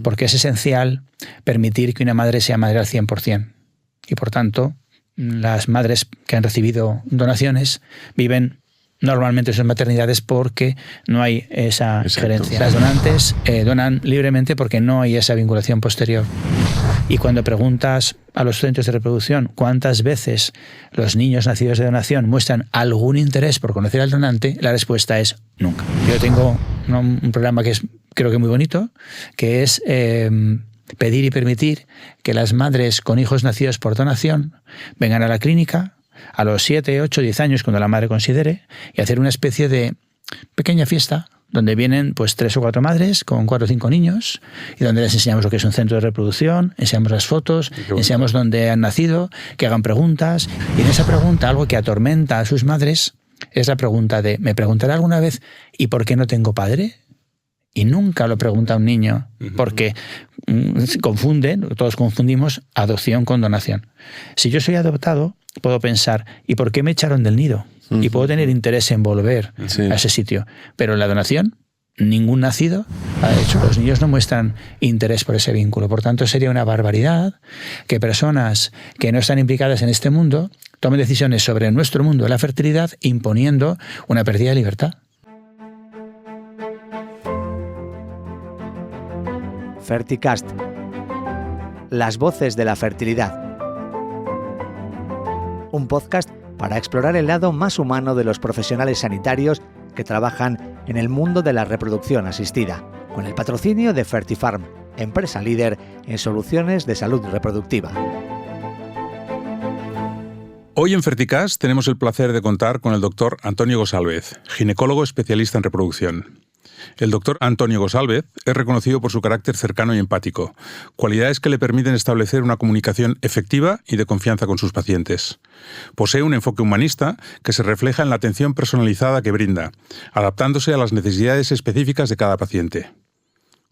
porque es esencial permitir que una madre sea madre al 100%. Y por tanto, las madres que han recibido donaciones viven normalmente sus maternidades porque no hay esa gerencia. Las donantes donan libremente porque no hay esa vinculación posterior. Y cuando preguntas a los centros de reproducción cuántas veces los niños nacidos de donación muestran algún interés por conocer al donante, la respuesta es nunca. Yo tengo un programa que es, creo que muy bonito, que es pedir y permitir que las madres con hijos nacidos por donación vengan a la clínica a los 7, 8, 10 años, cuando la madre considere, y hacer una especie de pequeña fiesta donde vienen pues 3 o 4 madres con 4 o 5 niños y donde les enseñamos lo que es un centro de reproducción, enseñamos las fotos, enseñamos dónde han nacido, que hagan preguntas. Y en esa pregunta, algo que atormenta a sus madres es la pregunta de ¿me preguntará alguna vez ¿y por qué no tengo padre? Y nunca lo pregunta un niño, porque confunden, todos confundimos adopción con donación. Si yo soy adoptado, puedo pensar, ¿y por qué me echaron del nido? Y puedo tener interés en volver a ese sitio. Pero en la donación, ningún nacido ha hecho. Los niños no muestran interés por ese vínculo. Por tanto, sería una barbaridad que personas que no están implicadas en este mundo tomen decisiones sobre nuestro mundo de la fertilidad imponiendo una pérdida de libertad. Ferticast, las voces de la fertilidad. Un podcast para explorar el lado más humano de los profesionales sanitarios que trabajan en el mundo de la reproducción asistida, con el patrocinio de Fertifarm, empresa líder en soluciones de salud reproductiva. Hoy en Ferticast tenemos el placer de contar con el doctor Antonio Gosalvez, ginecólogo especialista en reproducción. El doctor Antonio Gosalvez es reconocido por su carácter cercano y empático, cualidades que le permiten establecer una comunicación efectiva y de confianza con sus pacientes. Posee un enfoque humanista que se refleja en la atención personalizada que brinda, adaptándose a las necesidades específicas de cada paciente.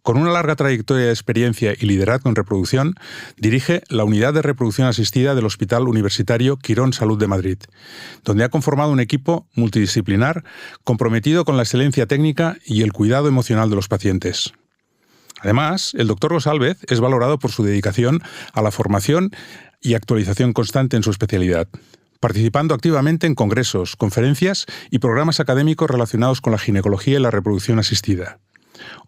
Con una larga trayectoria de experiencia y liderazgo en reproducción, dirige la Unidad de Reproducción Asistida del Hospital Universitario Quirón Salud de Madrid, donde ha conformado un equipo multidisciplinar comprometido con la excelencia técnica y el cuidado emocional de los pacientes. Además, el doctor Gosalvez es valorado por su dedicación a la formación y actualización constante en su especialidad, participando activamente en congresos, conferencias y programas académicos relacionados con la ginecología y la reproducción asistida.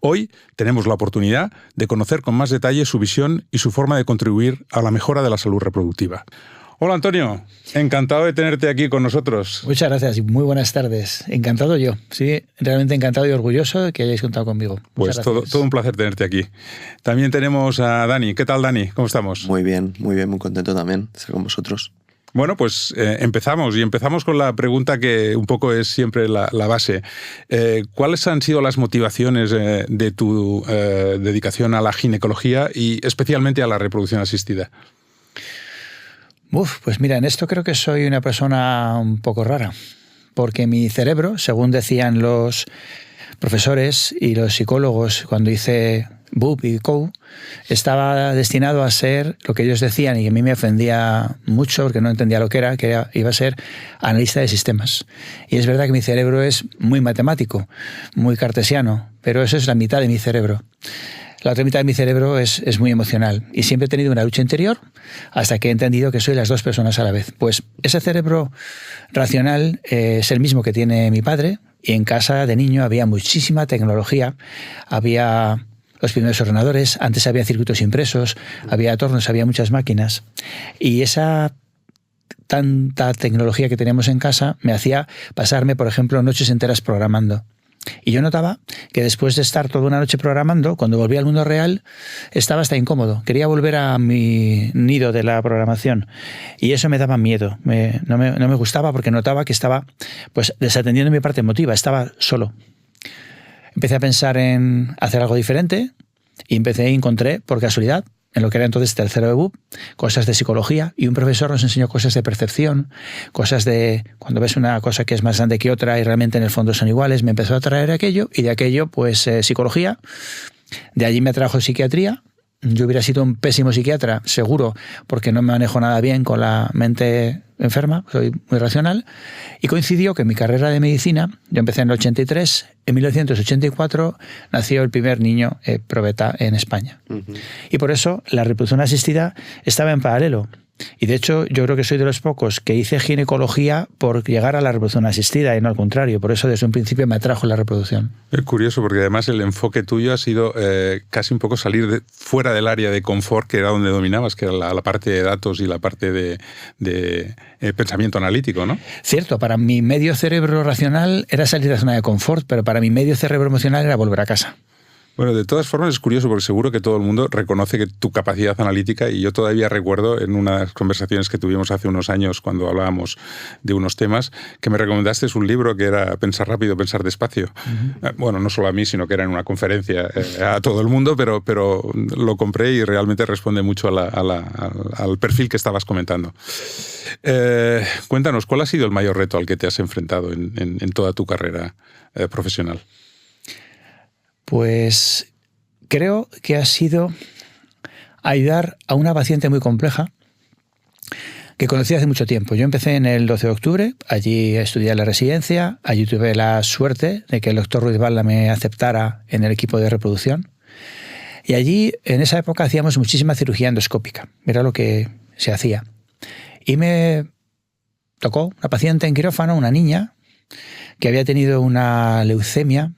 Hoy tenemos la oportunidad de conocer con más detalle su visión y su forma de contribuir a la mejora de la salud reproductiva. Hola Antonio, encantado de tenerte aquí con nosotros. Muchas gracias y muy buenas tardes. Encantado yo, sí, realmente encantado y orgulloso de que hayáis contado conmigo. Pues todo un placer tenerte aquí. También tenemos a Dani. ¿Qué tal, Dani? ¿Cómo estamos? Muy bien, muy contento también de estar con vosotros. Bueno, pues empezamos con la pregunta que un poco es siempre la base. ¿Cuáles han sido las motivaciones de tu dedicación a la ginecología y especialmente a la reproducción asistida? Pues mira, en esto creo que soy una persona un poco rara, porque mi cerebro, según decían los profesores y los psicólogos cuando hice BUP y COU, estaba destinado a ser lo que ellos decían y a mí me ofendía mucho porque no entendía lo que iba a ser analista de sistemas. Y es verdad que mi cerebro es muy matemático, muy cartesiano, pero eso es la mitad de mi cerebro. La otra mitad de mi cerebro es muy emocional y siempre he tenido una lucha interior hasta que he entendido que soy las dos personas a la vez. Pues ese cerebro racional es el mismo que tiene mi padre y en casa de niño había muchísima tecnología, había los primeros ordenadores, antes había circuitos impresos, había tornos, había muchas máquinas y esa tanta tecnología que teníamos en casa me hacía pasarme, por ejemplo, noches enteras programando. Y yo notaba que después de estar toda una noche programando, cuando volvía al mundo real, estaba hasta incómodo. Quería volver a mi nido de la programación. Y eso me daba miedo. No me gustaba porque notaba que estaba pues desatendiendo mi parte emotiva. Estaba solo. Empecé a pensar en hacer algo diferente y encontré, por casualidad, en lo que era entonces tercero de BUP, cosas de psicología, y un profesor nos enseñó cosas de percepción, cosas de cuando ves una cosa que es más grande que otra y realmente en el fondo son iguales. Me empezó a traer aquello y de aquello pues psicología, de allí me trajo psiquiatría yo hubiera sido un pésimo psiquiatra, seguro, porque no me manejo nada bien con la mente enferma, soy muy racional, y coincidió que en mi carrera de medicina, yo empecé en el 83, en 1984 nació el primer niño probeta en España. Y por eso la reproducción asistida estaba en paralelo. Y de hecho yo creo que soy de los pocos que hice ginecología por llegar a la reproducción asistida y no al contrario. Por eso desde un principio me atrajo la reproducción. Es curioso porque además el enfoque tuyo ha sido casi un poco salir fuera del área de confort, que era donde dominabas, que era la parte de datos y la parte de pensamiento analítico, ¿no? Cierto, para mi medio cerebro racional era salir de la zona de confort, pero para mi medio cerebro emocional era volver a casa. Bueno, de todas formas es curioso porque seguro que todo el mundo reconoce que tu capacidad analítica, y yo todavía recuerdo en unas conversaciones que tuvimos hace unos años cuando hablábamos de unos temas, que me recomendaste un libro que era Pensar rápido, pensar despacio. Bueno, no solo a mí, sino que era en una conferencia a todo el mundo, pero lo compré y realmente responde mucho al perfil que estabas comentando. Cuéntanos, ¿cuál ha sido el mayor reto al que te has enfrentado en toda tu carrera profesional? Pues creo que ha sido ayudar a una paciente muy compleja que conocí hace mucho tiempo. Yo empecé en el 12 de octubre, allí estudié la residencia, allí tuve la suerte de que el doctor Ruiz Balda me aceptara en el equipo de reproducción. Y allí, en esa época, hacíamos muchísima cirugía endoscópica. Era lo que se hacía. Y me tocó una paciente en quirófano, una niña, que había tenido una leucemia.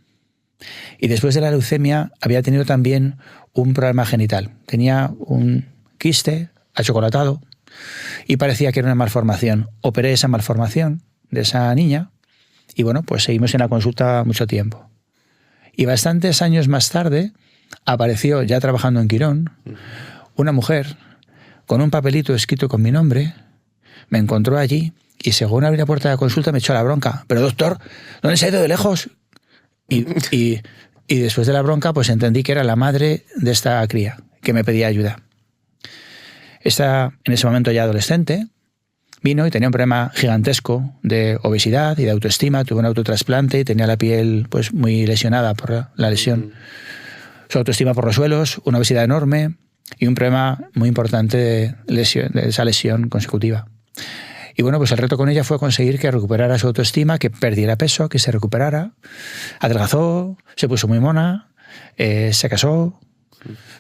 Y después de la leucemia había tenido también un problema genital. Tenía un quiste achocolatado y parecía que era una malformación. Operé esa malformación de esa niña y bueno, pues seguimos en la consulta mucho tiempo. Y bastantes años más tarde apareció, ya trabajando en Quirón, una mujer con un papelito escrito con mi nombre, me encontró allí y según abrí la puerta de la consulta me echó la bronca. Pero doctor, ¿dónde se ha ido de lejos? Y después de la bronca, pues entendí que era la madre de esta cría, que me pedía ayuda. Esta, en ese momento ya adolescente, vino y tenía un problema gigantesco de obesidad y de autoestima. Tuvo un autotrasplante y tenía la piel pues muy lesionada por la lesión. Su autoestima por los suelos, una obesidad enorme y un problema muy importante de esa lesión consecutiva. Y bueno, pues el reto con ella fue conseguir que recuperara su autoestima, que perdiera peso, que se recuperara. Adelgazó, se puso muy mona, se casó,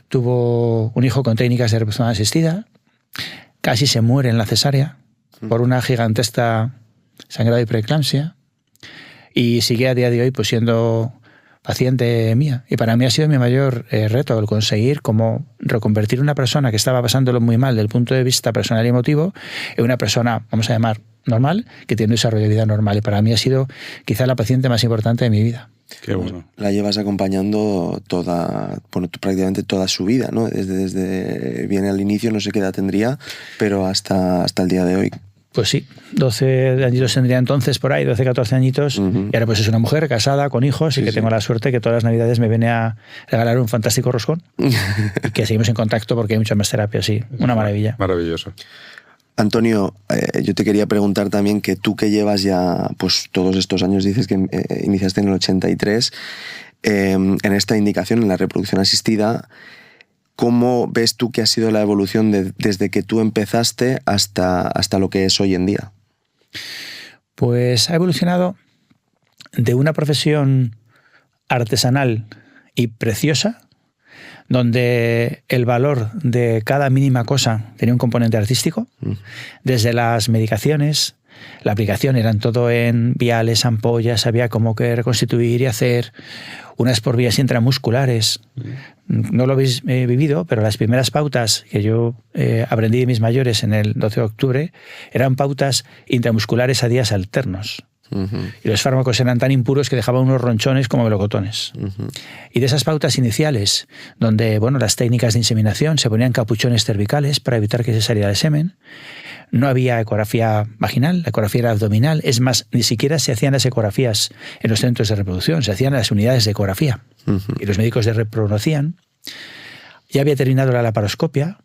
tuvo un hijo con técnicas de reproducción asistida, casi se muere en la cesárea por una gigantesca sangrado y preeclampsia y sigue a día de hoy pues siendo paciente mía. Y para mí ha sido mi mayor reto el conseguir como reconvertir una persona que estaba pasándolo muy mal desde el punto de vista personal y emotivo en una persona, vamos a llamar, normal, que tiene un desarrollo de vida normal. Y para mí ha sido quizá la paciente más importante de mi vida. Qué bueno. La llevas acompañando prácticamente toda su vida, ¿no? Desde viene al inicio, no sé qué edad tendría, pero hasta el día de hoy. Pues sí, 12 añitos tendría entonces por ahí, 12, 14 añitos. Y ahora pues es una mujer casada, con hijos, y que tengo la suerte que todas las navidades me viene a regalar un fantástico roscón. Y que seguimos en contacto porque hay muchas más terapias, sí. Una maravilla. Maravilloso. Antonio, yo te quería preguntar también que tú que llevas ya pues todos estos años, dices que iniciaste en el 83, en esta indicación, en la reproducción asistida, ¿cómo ves tú que ha sido la evolución desde que tú empezaste hasta lo que es hoy en día? Pues ha evolucionado de una profesión artesanal y preciosa, donde el valor de cada mínima cosa tenía un componente artístico, desde las medicaciones, la aplicación eran todo en viales, ampollas, había como que reconstituir y hacer unas por vías intramusculares. No lo habéis vivido, pero las primeras pautas que yo aprendí de mis mayores en el 12 de octubre eran pautas intramusculares a días alternos. Y los fármacos eran tan impuros que dejaban unos ronchones como melocotones. Y de esas pautas iniciales, donde bueno, las técnicas de inseminación se ponían capuchones cervicales para evitar que se saliera el semen, no había ecografía vaginal, la ecografía era abdominal. Es más, ni siquiera se hacían las ecografías en los centros de reproducción, se hacían en las unidades de ecografía. Y los médicos de repro lo hacían. Ya había terminado la laparoscopia,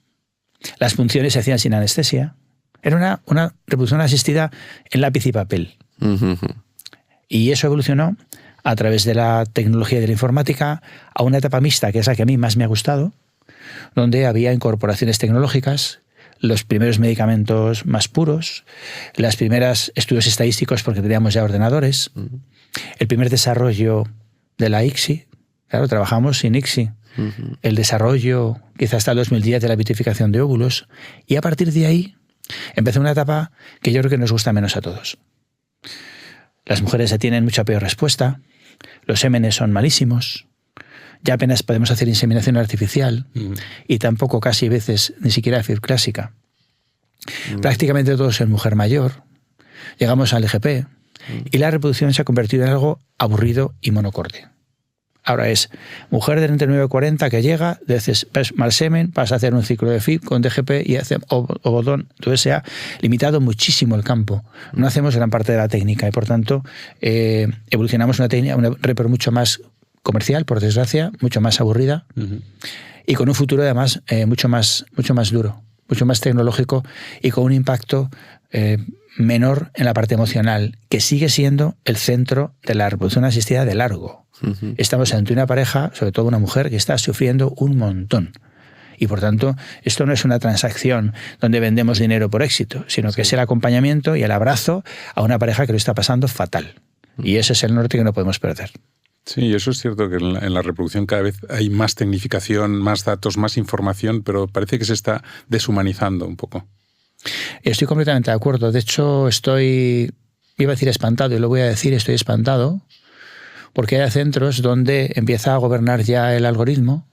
las punciones se hacían sin anestesia. Era una reproducción asistida en lápiz y papel. Y eso evolucionó a través de la tecnología y de la informática a una etapa mixta, que es la que a mí más me ha gustado, donde había incorporaciones tecnológicas, los primeros medicamentos más puros, los primeros estudios estadísticos porque teníamos ya ordenadores, el primer desarrollo de la ICSI, claro, trabajamos sin ICSI, el desarrollo quizás hasta el 2010 de la vitrificación de óvulos, y a partir de ahí empezó una etapa que yo creo que nos gusta menos a todos. Las mujeres ya tienen mucha peor respuesta, los semenes son malísimos, ya apenas podemos hacer inseminación artificial y tampoco casi veces ni siquiera FIV clásica. Prácticamente todo es en mujer mayor, llegamos al EGP y la reproducción se ha convertido en algo aburrido y monocorde. Ahora es mujer de 39 a 40 que llega, dices mal semen, vas a hacer un ciclo de FIV con DGP y hace ovodón. Entonces se ha limitado muchísimo el campo. No hacemos gran parte de la técnica y por tanto evolucionamos una técnica, una repro mucho más comercial, por desgracia, mucho más aburrida y con un futuro además mucho más duro, mucho más tecnológico y con un impacto menor en la parte emocional, que sigue siendo el centro de la reproducción asistida de largo. Estamos ante una pareja, sobre todo una mujer, que está sufriendo un montón. Y por tanto, esto no es una transacción donde vendemos dinero por éxito, sino que es el acompañamiento y el abrazo a una pareja que lo está pasando fatal. Y ese es el norte que no podemos perder. Sí, eso es cierto que en la reproducción cada vez hay más tecnificación, más datos, más información, pero parece que se está deshumanizando un poco. Estoy completamente de acuerdo. De hecho, iba a decir espantado y lo voy a decir, estoy espantado, porque hay centros donde empieza a gobernar ya el algoritmo.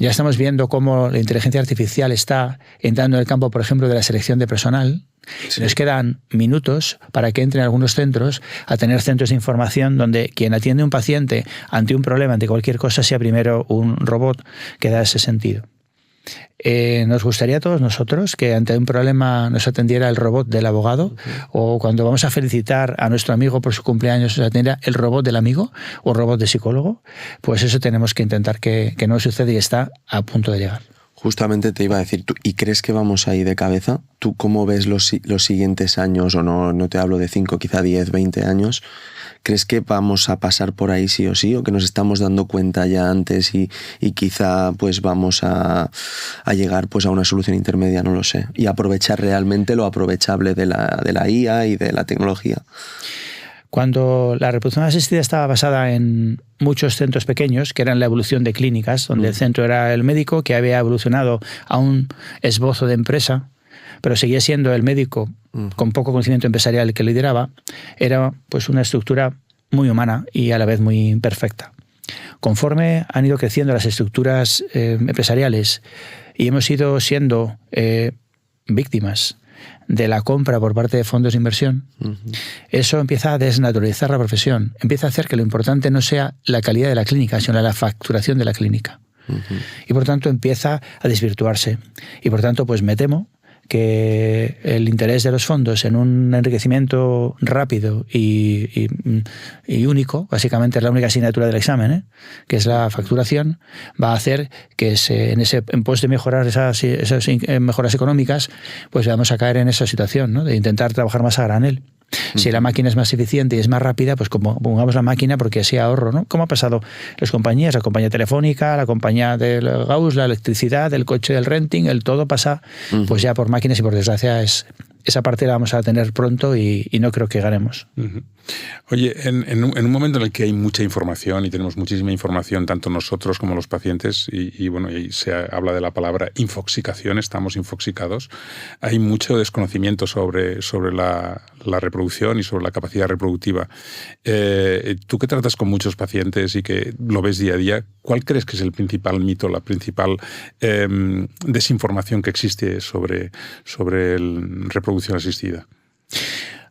Ya estamos viendo cómo la inteligencia artificial está entrando en el campo, por ejemplo, de la selección de personal. Sí. Nos quedan minutos para que entren algunos centros a tener centros de información donde quien atiende a un paciente ante un problema, ante cualquier cosa, sea primero un robot que da ese sentido. Nos gustaría a todos nosotros que ante un problema nos atendiera el robot del abogado, o cuando vamos a felicitar a nuestro amigo por su cumpleaños nos atendiera el robot del amigo o el robot del psicólogo. Pues eso tenemos que intentar que no suceda y está a punto de llegar. Justamente te iba a decir, ¿y crees que vamos ahí de cabeza? ¿Tú cómo ves los siguientes años, o no te hablo de 5, quizá 10, 20 años? ¿Crees que vamos a pasar por ahí sí o sí, o que nos estamos dando cuenta ya antes y quizá pues vamos a llegar pues a una solución intermedia, no lo sé, y aprovechar realmente lo aprovechable de la IA y de la tecnología? Cuando la reproducción asistida estaba basada en muchos centros pequeños, que eran la evolución de clínicas, donde el centro era el médico que había evolucionado a un esbozo de empresa, pero seguía siendo el médico con poco conocimiento empresarial el que lideraba, era pues una estructura muy humana y a la vez muy imperfecta. Conforme han ido creciendo las estructuras empresariales y hemos ido siendo víctimas de la compra por parte de fondos de inversión, eso empieza a desnaturalizar la profesión, empieza a hacer que lo importante no sea la calidad de la clínica, sino la facturación de la clínica. Y por tanto empieza a desvirtuarse. Y por tanto, pues me temo que el interés de los fondos en un enriquecimiento rápido y único, básicamente es la única asignatura del examen, que es la facturación, va a hacer que en pos de mejorar esas mejoras económicas, pues vamos a caer en esa situación, ¿no? De intentar trabajar más a granel. Si la máquina es más eficiente y es más rápida, pues como pongamos la máquina porque así ahorro, ¿no? ¿Cómo ha pasado las compañías? La compañía telefónica, la compañía del Gauss, la electricidad, el coche del renting, el todo pasa pues ya por máquinas y por desgracia esa parte la vamos a tener pronto y no creo que ganemos. Oye, en un momento en el que hay mucha información y tenemos muchísima información, tanto nosotros como los pacientes, y se habla de la palabra infoxicación, estamos infoxicados, hay mucho desconocimiento sobre la reproducción y sobre la capacidad reproductiva. Tú que tratas con muchos pacientes y que lo ves día a día, ¿cuál crees que es el principal mito, la principal desinformación que existe sobre la reproducción asistida?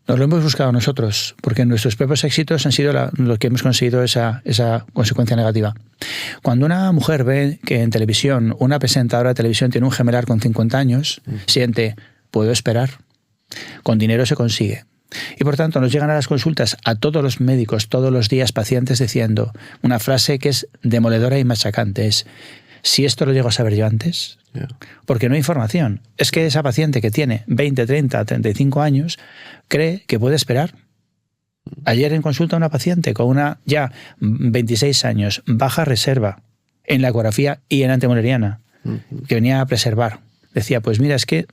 Nos lo hemos buscado nosotros, porque nuestros propios éxitos han sido lo que hemos conseguido esa consecuencia negativa. Cuando una mujer ve que en televisión, una presentadora de televisión tiene un gemelar con 50 años, siente, puedo esperar, con dinero se consigue. Y por tanto nos llegan a las consultas a todos los médicos, todos los días, pacientes diciendo una frase que es demoledora y machacante, es, si esto lo llego a saber yo antes, porque no hay información. Es que esa paciente que tiene 20, 30, 35 años cree que puede esperar. Ayer en consulta una paciente con una ya 26 años, baja reserva en la ecografía y en antemoleriana. que venía a preservar. Decía, pues mira, es que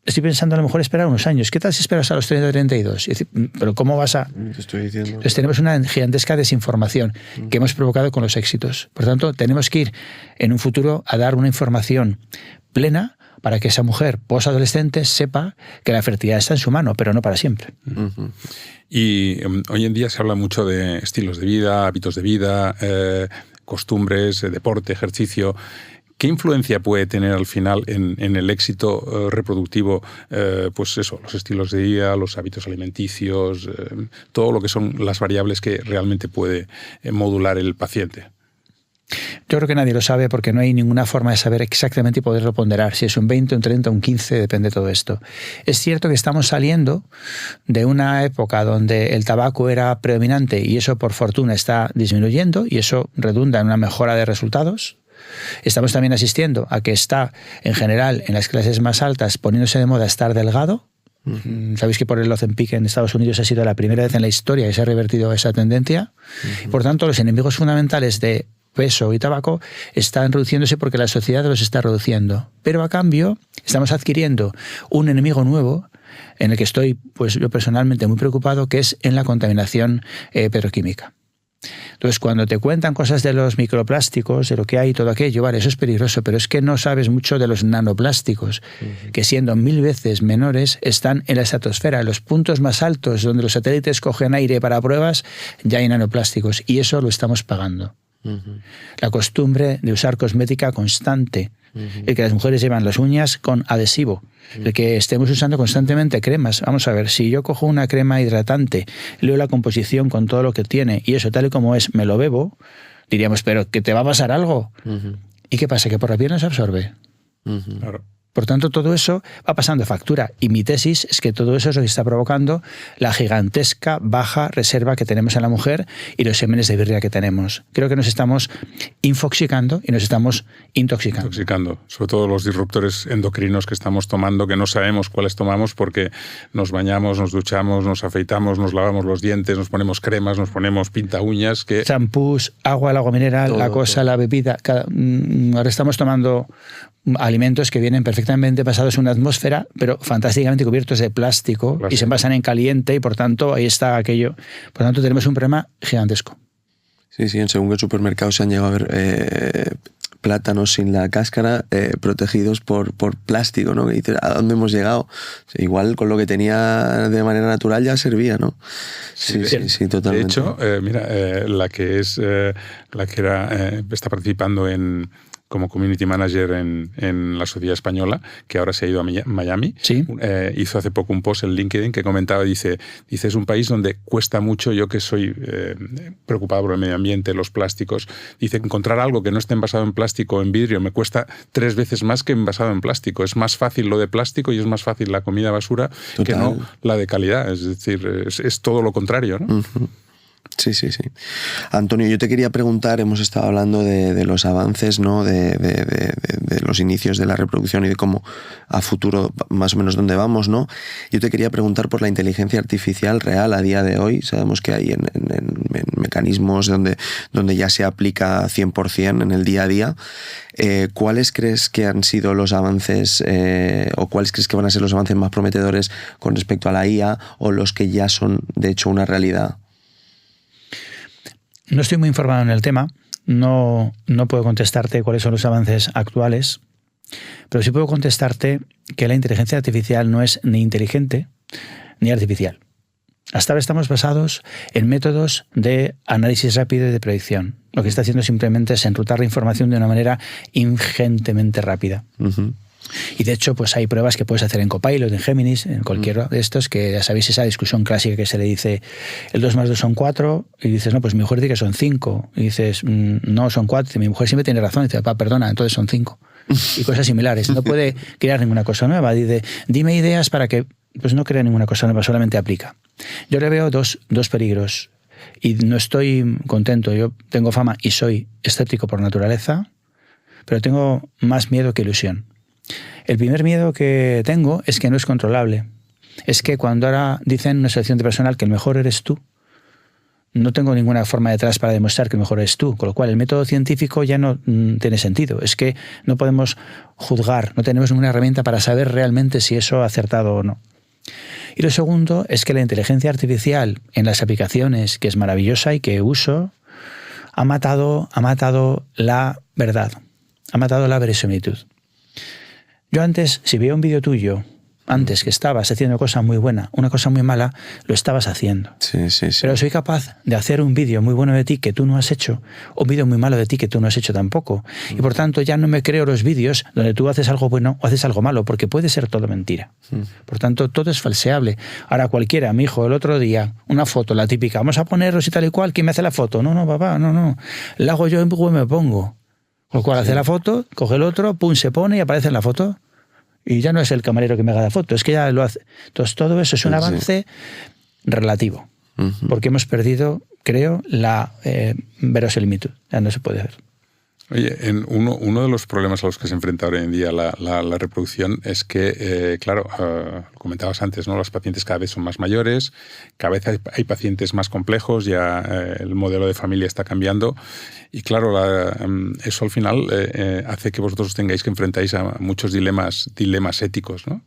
estoy pensando a lo mejor esperar unos años. ¿Qué tal si esperas a los 30 o 32? Y decir, pero ¿cómo vas a...? Te estoy diciendo. Entonces tenemos una gigantesca desinformación que hemos provocado con los éxitos. Por tanto, tenemos que ir en un futuro a dar una información plena para que esa mujer posadolescente sepa que la fertilidad está en su mano, pero no para siempre. Y hoy en día se habla mucho de estilos de vida, hábitos de vida, costumbres, deporte, ejercicio. ¿Qué influencia puede tener al final en el éxito reproductivo, pues eso, los estilos de vida, los hábitos alimenticios, todo lo que son las variables que realmente puede modular el paciente? Yo creo que nadie lo sabe porque no hay ninguna forma de saber exactamente y poderlo ponderar. Si es un 20, un 30, un 15, depende de todo esto. Es cierto que estamos saliendo de una época donde el tabaco era predominante y eso por fortuna está disminuyendo y eso redunda en una mejora de resultados. Estamos también asistiendo a que está, en general, en las clases más altas, poniéndose de moda estar delgado. Sabéis que por el Ozempic en Estados Unidos ha sido la primera vez en la historia que se ha revertido esa tendencia. Por tanto, los enemigos fundamentales de peso y tabaco están reduciéndose porque la sociedad los está reduciendo. Pero a cambio, estamos adquiriendo un enemigo nuevo en el que estoy, pues yo personalmente muy preocupado, que es en la contaminación petroquímica. Entonces, cuando te cuentan cosas de los microplásticos, de lo que hay y todo aquello, vale, eso es peligroso, pero es que no sabes mucho de los nanoplásticos, que siendo 1000 veces menores, están en la estratosfera. En los puntos más altos, donde los satélites cogen aire para pruebas, ya hay nanoplásticos, y eso lo estamos pagando. La costumbre de usar cosmética constante, el que las mujeres llevan las uñas con adhesivo, el que estemos usando constantemente cremas. Vamos a ver, si yo cojo una crema hidratante, leo la composición con todo lo que tiene y eso tal y como es, me lo bebo, diríamos, pero ¿que te va a pasar algo? ¿Y qué pasa? ¿Que por la piel no se absorbe? Claro. Por tanto, todo eso va pasando factura. Y mi tesis es que todo eso es lo que está provocando la gigantesca baja reserva que tenemos en la mujer y los semenes de birria que tenemos. Creo que nos estamos infoxicando y nos estamos intoxicando. Sobre todo los disruptores endocrinos que estamos tomando, que no sabemos cuáles tomamos porque nos bañamos, nos duchamos, nos afeitamos, nos lavamos los dientes, nos ponemos cremas, nos ponemos pinta uñas. Champús, agua, el agua mineral, todo, la cosa, todo. La bebida. Ahora estamos tomando alimentos que vienen perfectamente basados en una atmósfera, pero fantásticamente cubiertos de plástico y se envasan en caliente y por tanto ahí está aquello. Por tanto tenemos un problema gigantesco. Sí, en según qué supermercados se han llegado a ver plátanos sin la cáscara protegidos por plástico, ¿no? Y dices, ¿a dónde hemos llegado? O sea, igual con lo que tenía de manera natural ya servía, ¿no? Sí, totalmente. De hecho, mira, la que está participando como community manager en la sociedad española, que ahora se ha ido a Miami, ¿sí? Hizo hace poco un post en LinkedIn que comentaba, dice, es un país donde cuesta mucho, yo que soy preocupado por el medio ambiente, los plásticos, dice, encontrar algo que no esté envasado en plástico o en vidrio me cuesta 3 veces más que envasado en plástico. Es más fácil lo de plástico y es más fácil la comida basura que no la de calidad. Es decir, es todo lo contrario, ¿no? Sí. Antonio, yo te quería preguntar, hemos estado hablando de los avances, ¿no? de los inicios de la reproducción y de cómo a futuro más o menos dónde vamos, ¿no? Yo te quería preguntar por la inteligencia artificial real a día de hoy. Sabemos que hay en mecanismos donde ya se aplica 100% en el día a día. ¿Cuáles crees que han sido los avances o cuáles crees que van a ser los avances más prometedores con respecto a la IA o los que ya son de hecho una realidad? No estoy muy informado en el tema, no puedo contestarte cuáles son los avances actuales, pero sí puedo contestarte que la inteligencia artificial no es ni inteligente ni artificial. Hasta ahora estamos basados en métodos de análisis rápido y de predicción. Lo que está haciendo simplemente es enrutar la información de una manera ingentemente rápida. Y de hecho, pues hay pruebas que puedes hacer en Copilot, en Géminis, en cualquiera de estos, que ya sabéis esa discusión clásica que se le dice el 2 más 2 son 4, y dices, no, pues mi mujer dice que son 5, y dices, no, son 4, y mi mujer siempre tiene razón, y dice, perdona, entonces son 5. Y cosas similares. No puede crear ninguna cosa nueva. Dice, dime ideas para que, pues no crea ninguna cosa nueva, solamente aplica. Yo le veo dos peligros, y no estoy contento. Yo tengo fama y soy escéptico por naturaleza, pero tengo más miedo que ilusión. El primer miedo que tengo es que no es controlable. Es que cuando ahora dicen en una selección de personal que el mejor eres tú, no tengo ninguna forma detrás para demostrar que mejor eres tú, con lo cual el método científico ya no tiene sentido. Es que no podemos juzgar, no tenemos ninguna herramienta para saber realmente si eso ha acertado o no. Y lo segundo es que la inteligencia artificial en las aplicaciones, que es maravillosa y que uso, ha matado la verdad, ha matado la verosimilitud. Yo antes, si veía un vídeo tuyo, antes que estabas haciendo cosa muy buena, una cosa muy mala, lo estabas haciendo. Sí. Pero soy capaz de hacer un vídeo muy bueno de ti que tú no has hecho, o un vídeo muy malo de ti que tú no has hecho tampoco. Y por tanto ya no me creo los vídeos donde tú haces algo bueno o haces algo malo, porque puede ser todo mentira. Por tanto, todo es falseable. Ahora cualquiera, mi hijo, el otro día, una foto, la típica, vamos a ponerlos y tal y cual, ¿quién me hace la foto? No, papá, no. La hago yo en Google, me pongo. Con lo cual hace la foto, coge el otro, pum, se pone y aparece en la foto. Y ya no es el camarero que me haga la foto, es que ya lo hace. Entonces todo eso es un avance relativo, porque hemos perdido, creo, la verosimilitud. Ya no se puede ver. Oye, uno de los problemas a los que se enfrenta hoy en día la reproducción es que, claro, lo comentabas antes, ¿no? Los pacientes cada vez son más mayores, cada vez hay pacientes más complejos, ya el modelo de familia está cambiando y, claro, eso al final hace que vosotros tengáis que enfrentáis a muchos dilemas éticos, ¿no?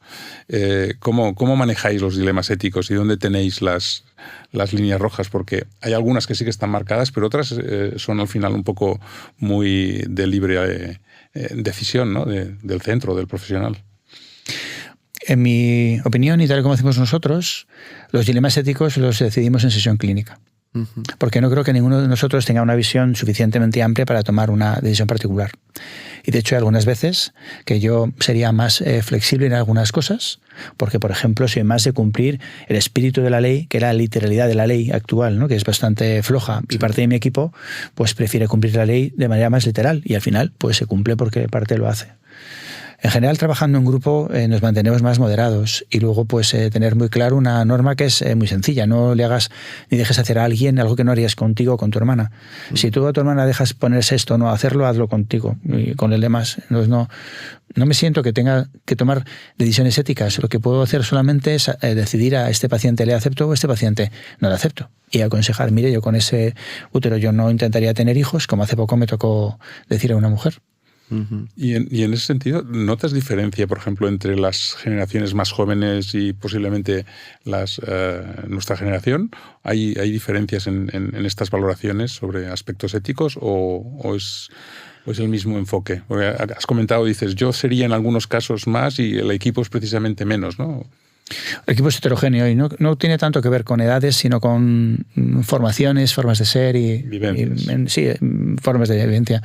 ¿Cómo manejáis los dilemas éticos y dónde tenéis las líneas rojas? Porque hay algunas que sí que están marcadas, pero otras son al final un poco muy de libre decisión, ¿no? Del centro, del profesional. En mi opinión, y tal como hacemos nosotros, los dilemas éticos los decidimos en sesión clínica. Porque no creo que ninguno de nosotros tenga una visión suficientemente amplia para tomar una decisión particular. Y de hecho hay algunas veces que yo sería más flexible en algunas cosas, porque por ejemplo soy más de cumplir el espíritu de la ley, que la literalidad de la ley actual, ¿no? Que es bastante floja, y parte de mi equipo pues prefiere cumplir la ley de manera más literal, y al final pues se cumple porque parte lo hace. En general, trabajando en grupo nos mantenemos más moderados y luego pues tener muy claro una norma que es muy sencilla. No le hagas ni dejes hacer a alguien algo que no harías contigo o con tu hermana. Si tú a tu hermana dejas ponerse esto o no hacerlo, hazlo contigo y con el demás. Entonces, no me siento que tenga que tomar decisiones éticas. Lo que puedo hacer solamente es decidir a este paciente le acepto o a este paciente no le acepto. Y aconsejar, mire, yo con ese útero yo no intentaría tener hijos, como hace poco me tocó decir a una mujer. Y en ese sentido, ¿notas diferencia, por ejemplo, entre las generaciones más jóvenes y posiblemente nuestra generación? ¿Hay diferencias en estas valoraciones sobre aspectos éticos o es el mismo enfoque? Porque has comentado, dices, yo sería en algunos casos más y el equipo es precisamente menos, ¿no? El equipo es heterogéneo y no tiene tanto que ver con edades, sino con formaciones, formas de ser y formas de vivencia.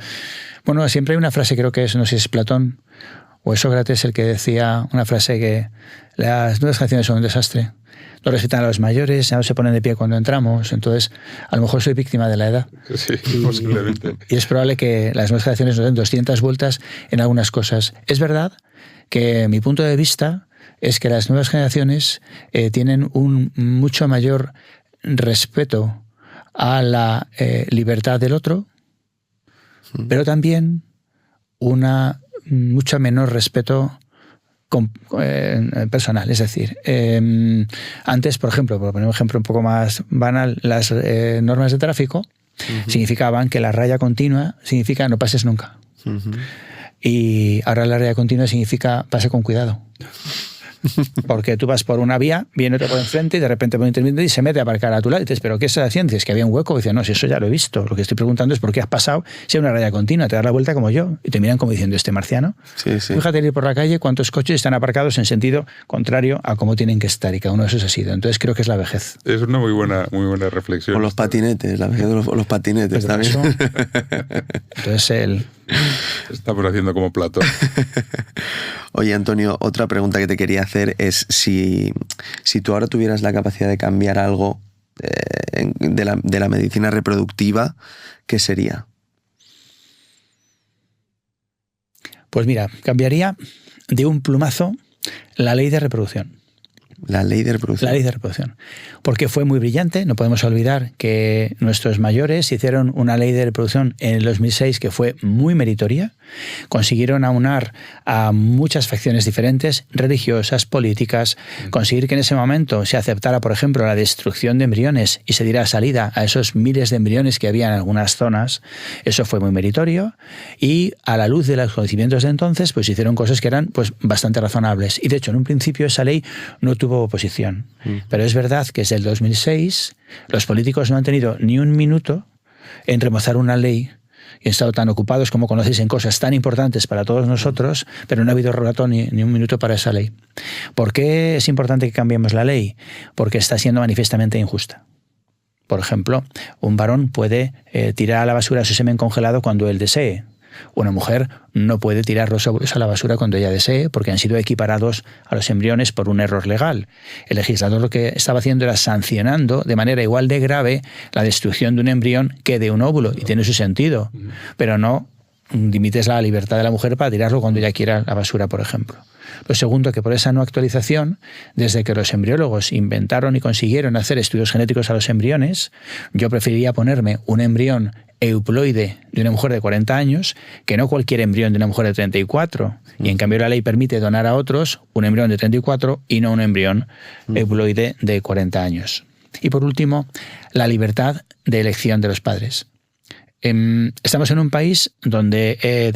Bueno, siempre hay una frase, creo que es, no sé si es Platón o es Sócrates el que decía una frase que las nuevas generaciones son un desastre. No respetan a los mayores, ya no se ponen de pie cuando entramos, entonces a lo mejor soy víctima de la edad. Sí, posiblemente. Y es probable que las nuevas generaciones nos den 200 vueltas en algunas cosas. Es verdad que mi punto de vista es que las nuevas generaciones tienen un mucho mayor respeto a la libertad del otro, pero también una mucho menor respeto personal. Es decir, antes, por ejemplo, por poner un ejemplo un poco más banal, las normas de tráfico significaban que la raya continua significa no pases nunca. Y ahora la raya continua significa pase con cuidado. Porque tú vas por una vía, viene otro por enfrente y de repente por intermedio y se mete a aparcar a tu lado y dices, ¿pero qué estás haciendo? Dices que había un hueco. Y dices, no, si eso ya lo he visto. Lo que estoy preguntando es por qué has pasado si hay una raya continua, te das la vuelta como yo. Y te miran como diciendo, este marciano. Sí. Fíjate ir por la calle cuántos coches están aparcados en sentido contrario a cómo tienen que estar y cada uno de esos ha sido. Entonces creo que es la vejez. Es una muy buena reflexión. O los patinetes, la vejez de los patinetes también. Entonces estamos haciendo como Platón. Oye, Antonio, otra pregunta que te quería hacer es si tú ahora tuvieras la capacidad de cambiar algo de la medicina reproductiva, ¿qué sería? Pues mira, cambiaría de un plumazo la ley de reproducción. La ley de reproducción. La ley de reproducción. Porque fue muy brillante. No podemos olvidar que nuestros mayores hicieron una ley de reproducción en el 2006 que fue muy meritoria. Consiguieron aunar a muchas facciones diferentes, religiosas, políticas, conseguir que en ese momento se aceptara, por ejemplo, la destrucción de embriones y se diera salida a esos miles de embriones que había en algunas zonas. Eso fue muy meritorio. Y a la luz de los conocimientos de entonces, pues hicieron cosas que eran pues bastante razonables. Y de hecho, en un principio esa ley no tuvo oposición. Pero es verdad que desde el 2006 los políticos no han tenido ni un minuto en remozar una ley y han estado tan ocupados, como conocéis, en cosas tan importantes para todos nosotros, pero no ha habido rato ni un minuto para esa ley. ¿Por qué es importante que cambiemos la ley? Porque está siendo manifiestamente injusta. Por ejemplo, un varón puede tirar a la basura su semen congelado cuando él desee. Una mujer no puede tirar los óvulos a la basura cuando ella desee porque han sido equiparados a los embriones por un error legal. El legislador lo que estaba haciendo era sancionando de manera igual de grave la destrucción de un embrión que de un óvulo, y tiene su sentido, pero no limites la libertad de la mujer para tirarlo cuando ella quiera a la basura, por ejemplo. Lo segundo, que por esa no actualización, desde que los embriólogos inventaron y consiguieron hacer estudios genéticos a los embriones, yo preferiría ponerme un embrión euploide de una mujer de 40 años que no cualquier embrión de una mujer de 34. Y en cambio la ley permite donar a otros un embrión de 34 y no un embrión euploide de 40 años. Y por último, la libertad de elección de los padres. Estamos en un país donde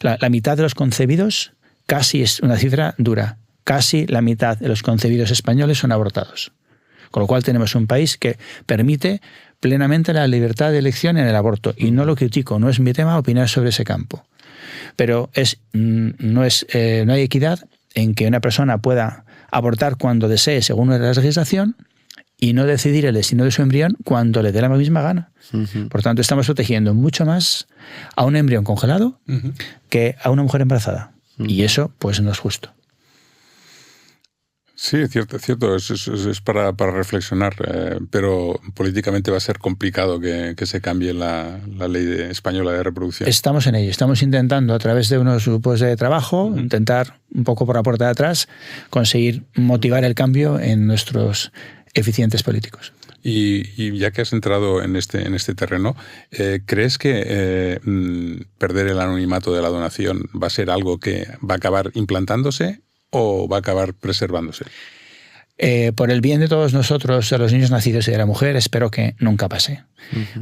la mitad de los concebidos, casi es una cifra dura, casi la mitad de los concebidos españoles son abortados. Con lo cual tenemos un país que permite plenamente la libertad de elección en el aborto. Y no lo critico, no es mi tema opinar sobre ese campo. Pero no hay equidad en que una persona pueda abortar cuando desee según la legislación y no decidir el destino de su embrión cuando le dé la misma gana. Por tanto, estamos protegiendo mucho más a un embrión congelado que a una mujer embarazada. Y eso pues no es justo. Sí, es cierto, es para reflexionar, pero políticamente va a ser complicado que se cambie la ley española de reproducción. Estamos en ello, estamos intentando a través de unos grupos de trabajo, intentar un poco por la puerta de atrás, conseguir motivar el cambio en nuestros eficientes políticos. Y ya que has entrado en este terreno, ¿crees que perder el anonimato de la donación va a ser algo que va a acabar implantándose o va a acabar preservándose? Por el bien de todos nosotros, de los niños nacidos y de la mujer, espero que nunca pase.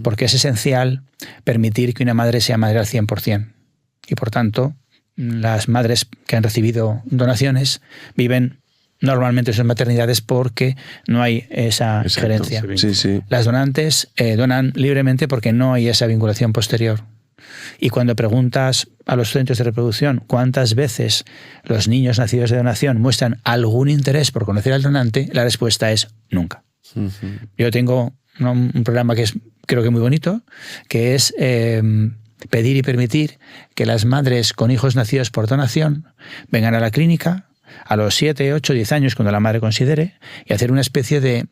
Porque es esencial permitir que una madre sea madre al 100%. Y por tanto, las madres que han recibido donaciones viven normalmente sus maternidades porque no hay esa gerencia. Sí. Las donantes donan libremente porque no hay esa vinculación posterior. Y cuando preguntas a los centros de reproducción cuántas veces los niños nacidos de donación muestran algún interés por conocer al donante, la respuesta es nunca. Yo tengo un programa que es, creo que muy bonito, que es pedir y permitir que las madres con hijos nacidos por donación vengan a la clínica a los 7, 8, 10 años, cuando la madre considere, y hacer una especie de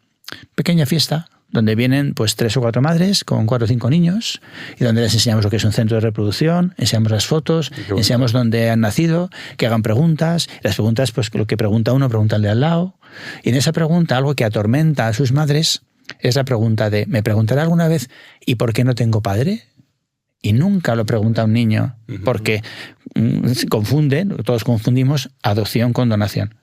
pequeña fiesta donde vienen pues 3 o 4 madres con 4 o 5 niños y donde les enseñamos lo que es un centro de reproducción, enseñamos las fotos, enseñamos dónde han nacido, que hagan preguntas. Las preguntas, pues lo que pregunta uno, pregunta el de al lado. Y en esa pregunta, algo que atormenta a sus madres es la pregunta de, ¿me preguntará alguna vez ¿y por qué no tengo padre? Y nunca lo pregunta un niño, porque se confunde, todos confundimos adopción con donación.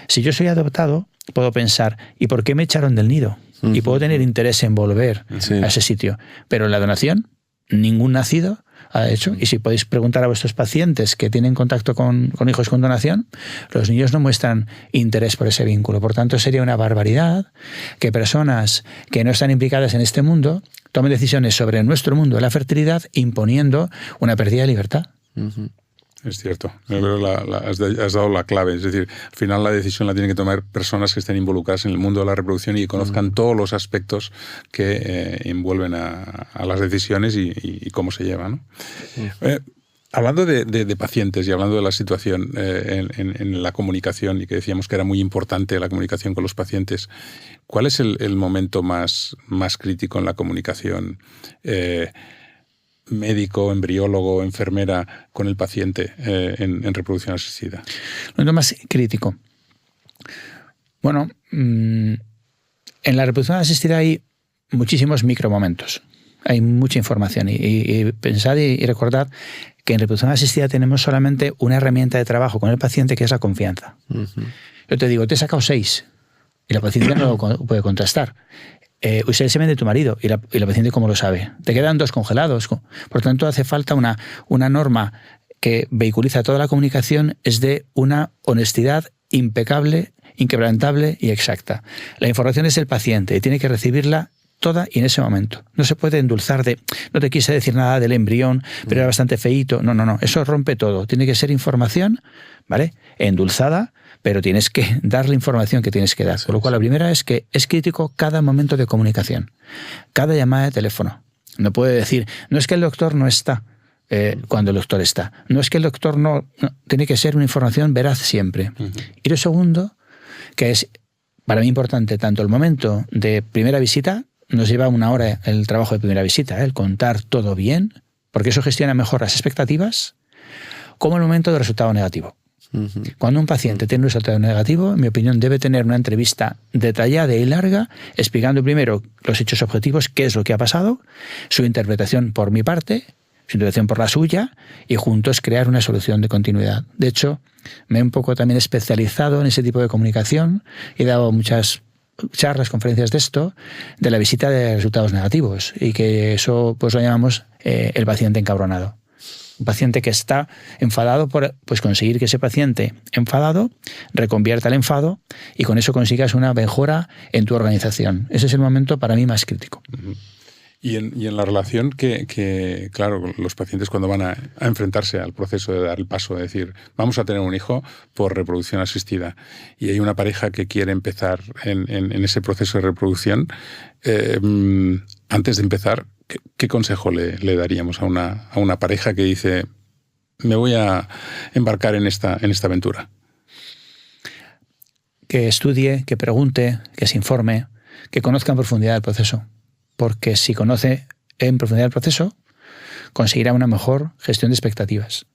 Si yo soy adoptado, puedo pensar, ¿y por qué me echaron del nido? Y puedo tener interés en volver a ese sitio. Pero en la donación, ningún nacido ha hecho. Y si podéis preguntar a vuestros pacientes que tienen contacto con hijos con donación, los niños no muestran interés por ese vínculo. Por tanto, sería una barbaridad que personas que no están implicadas en este mundo tomen decisiones sobre nuestro mundo de la fertilidad imponiendo una pérdida de libertad. Es cierto, has dado la clave. Es decir, al final la decisión la tienen que tomar personas que estén involucradas en el mundo de la reproducción y que conozcan todos los aspectos que envuelven a las decisiones y cómo se llevan, ¿no? Hablando de pacientes y hablando de la situación en la comunicación, y que decíamos que era muy importante la comunicación con los pacientes, ¿cuál es el momento más crítico en la comunicación médico, embriólogo, enfermera con el paciente en reproducción asistida? Lo más crítico. Bueno, en la reproducción asistida hay muchísimos micromomentos. Hay mucha información y pensad y recordad que en reproducción asistida tenemos solamente una herramienta de trabajo con el paciente, que es la confianza. Yo te digo, te he sacado 6 y la paciente no lo puede contrastar. Usa el semen de tu marido y la paciente cómo lo sabe. Te quedan 2 congelados. Por tanto, hace falta una norma que vehiculiza toda la comunicación, es de una honestidad impecable, inquebrantable y exacta. La información es del paciente y tiene que recibirla toda y en ese momento. No se puede endulzar no te quise decir nada del embrión, pero era bastante feíto. No. Eso rompe todo. Tiene que ser información, ¿vale? Endulzada, pero tienes que dar la información que tienes que dar. Por lo cual, la primera es que es crítico cada momento de comunicación, cada llamada de teléfono. No puede decir, no es que el doctor no está cuando el doctor está. No es que el doctor no. Tiene que ser una información veraz siempre. Y lo segundo, que es para mí importante, tanto el momento de primera visita, nos lleva 1 hora el trabajo de primera visita, el contar todo bien, porque eso gestiona mejor las expectativas, como el momento de resultado negativo. Cuando un paciente tiene un resultado negativo, en mi opinión, debe tener una entrevista detallada y larga, explicando primero los hechos objetivos, qué es lo que ha pasado, su interpretación por mi parte, su interpretación por la suya, y juntos crear una solución de continuidad. De hecho, me he un poco también especializado en ese tipo de comunicación y he dado muchas charlas, conferencias de esto, de la visita de resultados negativos, y que eso pues lo llamamos el paciente encabronado. Un paciente que está enfadado por conseguir que ese paciente enfadado reconvierta el enfado y con eso consigas una mejora en tu organización. Ese es el momento para mí más crítico. Y en la relación que, claro, los pacientes cuando van a enfrentarse al proceso de dar el paso, de decir, vamos a tener un hijo por reproducción asistida, y hay una pareja que quiere empezar en ese proceso de reproducción, antes de empezar, ¿qué consejo le daríamos a una pareja que dice, me voy a embarcar en esta aventura? Que estudie, que pregunte, que se informe, que conozca en profundidad el proceso. Porque si conoce en profundidad el proceso, conseguirá una mejor gestión de expectativas.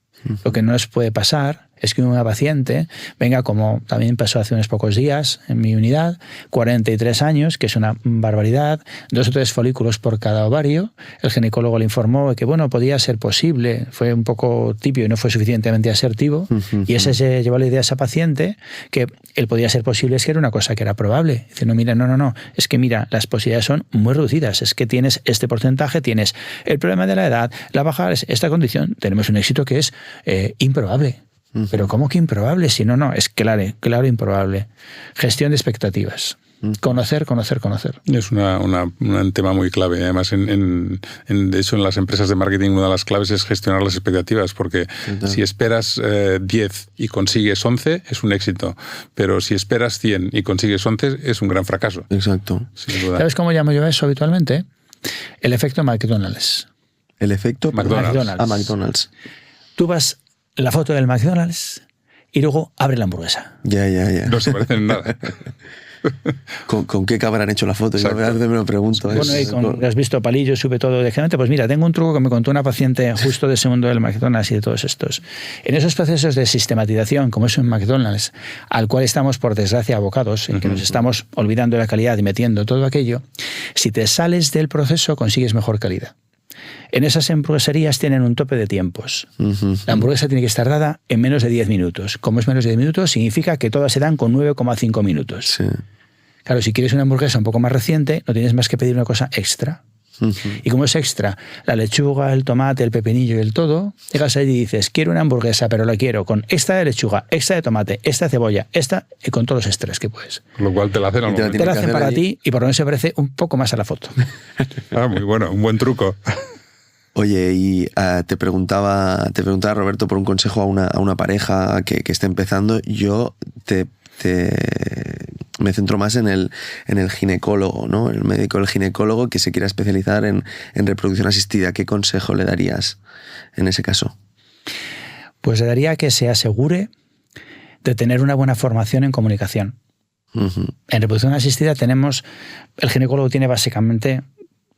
Lo que no les puede pasar es que una paciente venga, como también pasó hace unos pocos días en mi unidad, 43 años, que es una barbaridad, 2 o 3 folículos por cada ovario. El ginecólogo le informó de que, bueno, podía ser posible, fue un poco tibio y no fue suficientemente asertivo, y ese se llevó la idea a esa paciente que el podía ser posible, es que era una cosa que era probable. Dice, no, mira, no, es que mira, las posibilidades son muy reducidas, es que tienes este porcentaje, tienes el problema de la edad, la baja, esta condición, tenemos un éxito que es improbable. Pero ¿cómo que improbable? Si no, es claro improbable. Gestión de expectativas. Conocer. Es un tema muy clave. Además, de hecho, en las empresas de marketing una de las claves es gestionar las expectativas, porque si esperas 10 y consigues 11, es un éxito. Pero si esperas 100 y consigues 11, es un gran fracaso. Exacto. Sin duda. ¿Sabes cómo llamo yo eso habitualmente? El efecto McDonald's. ¿El efecto? McDonald's. McDonald's. Tú vas la foto del McDonald's y luego abre la hamburguesa. Ya. No se parecen en nada. ¿Con qué habrán hecho la foto? Yo a veces me lo pregunto. Bueno, y has visto palillos, sube todo de gente. Pues mira, tengo un truco que me contó una paciente justo de ese mundo del McDonald's y de todos estos. En esos procesos de sistematización, como es un McDonald's, al cual estamos, por desgracia, abocados, en que nos estamos olvidando de la calidad y metiendo todo aquello, si te sales del proceso, consigues mejor calidad. En esas hamburgueserías tienen un tope de tiempos. La hamburguesa tiene que estar dada en menos de 10 minutos. Como es menos de 10 minutos, significa que todas se dan con 9,5 minutos. Sí. Claro, si quieres una hamburguesa un poco más reciente, no tienes más que pedir una cosa extra. Y como es extra, la lechuga, el tomate, el pepinillo y el todo, llegas ahí y dices, quiero una hamburguesa, pero la quiero con extra de lechuga, extra de tomate, extra de cebolla, extra y con todos los extras que puedes. Lo cual te la hacen al momento. Te la hacen para ti y por lo menos se parece un poco más a la foto. Muy bueno, un buen truco. Oye, y te preguntaba Roberto por un consejo a una pareja que esté empezando. Yo me centro más en el ginecólogo, ¿no? El médico, el ginecólogo que se quiera especializar en reproducción asistida. ¿Qué consejo le darías en ese caso? Pues le daría que se asegure de tener una buena formación en comunicación. En reproducción asistida el ginecólogo tiene básicamente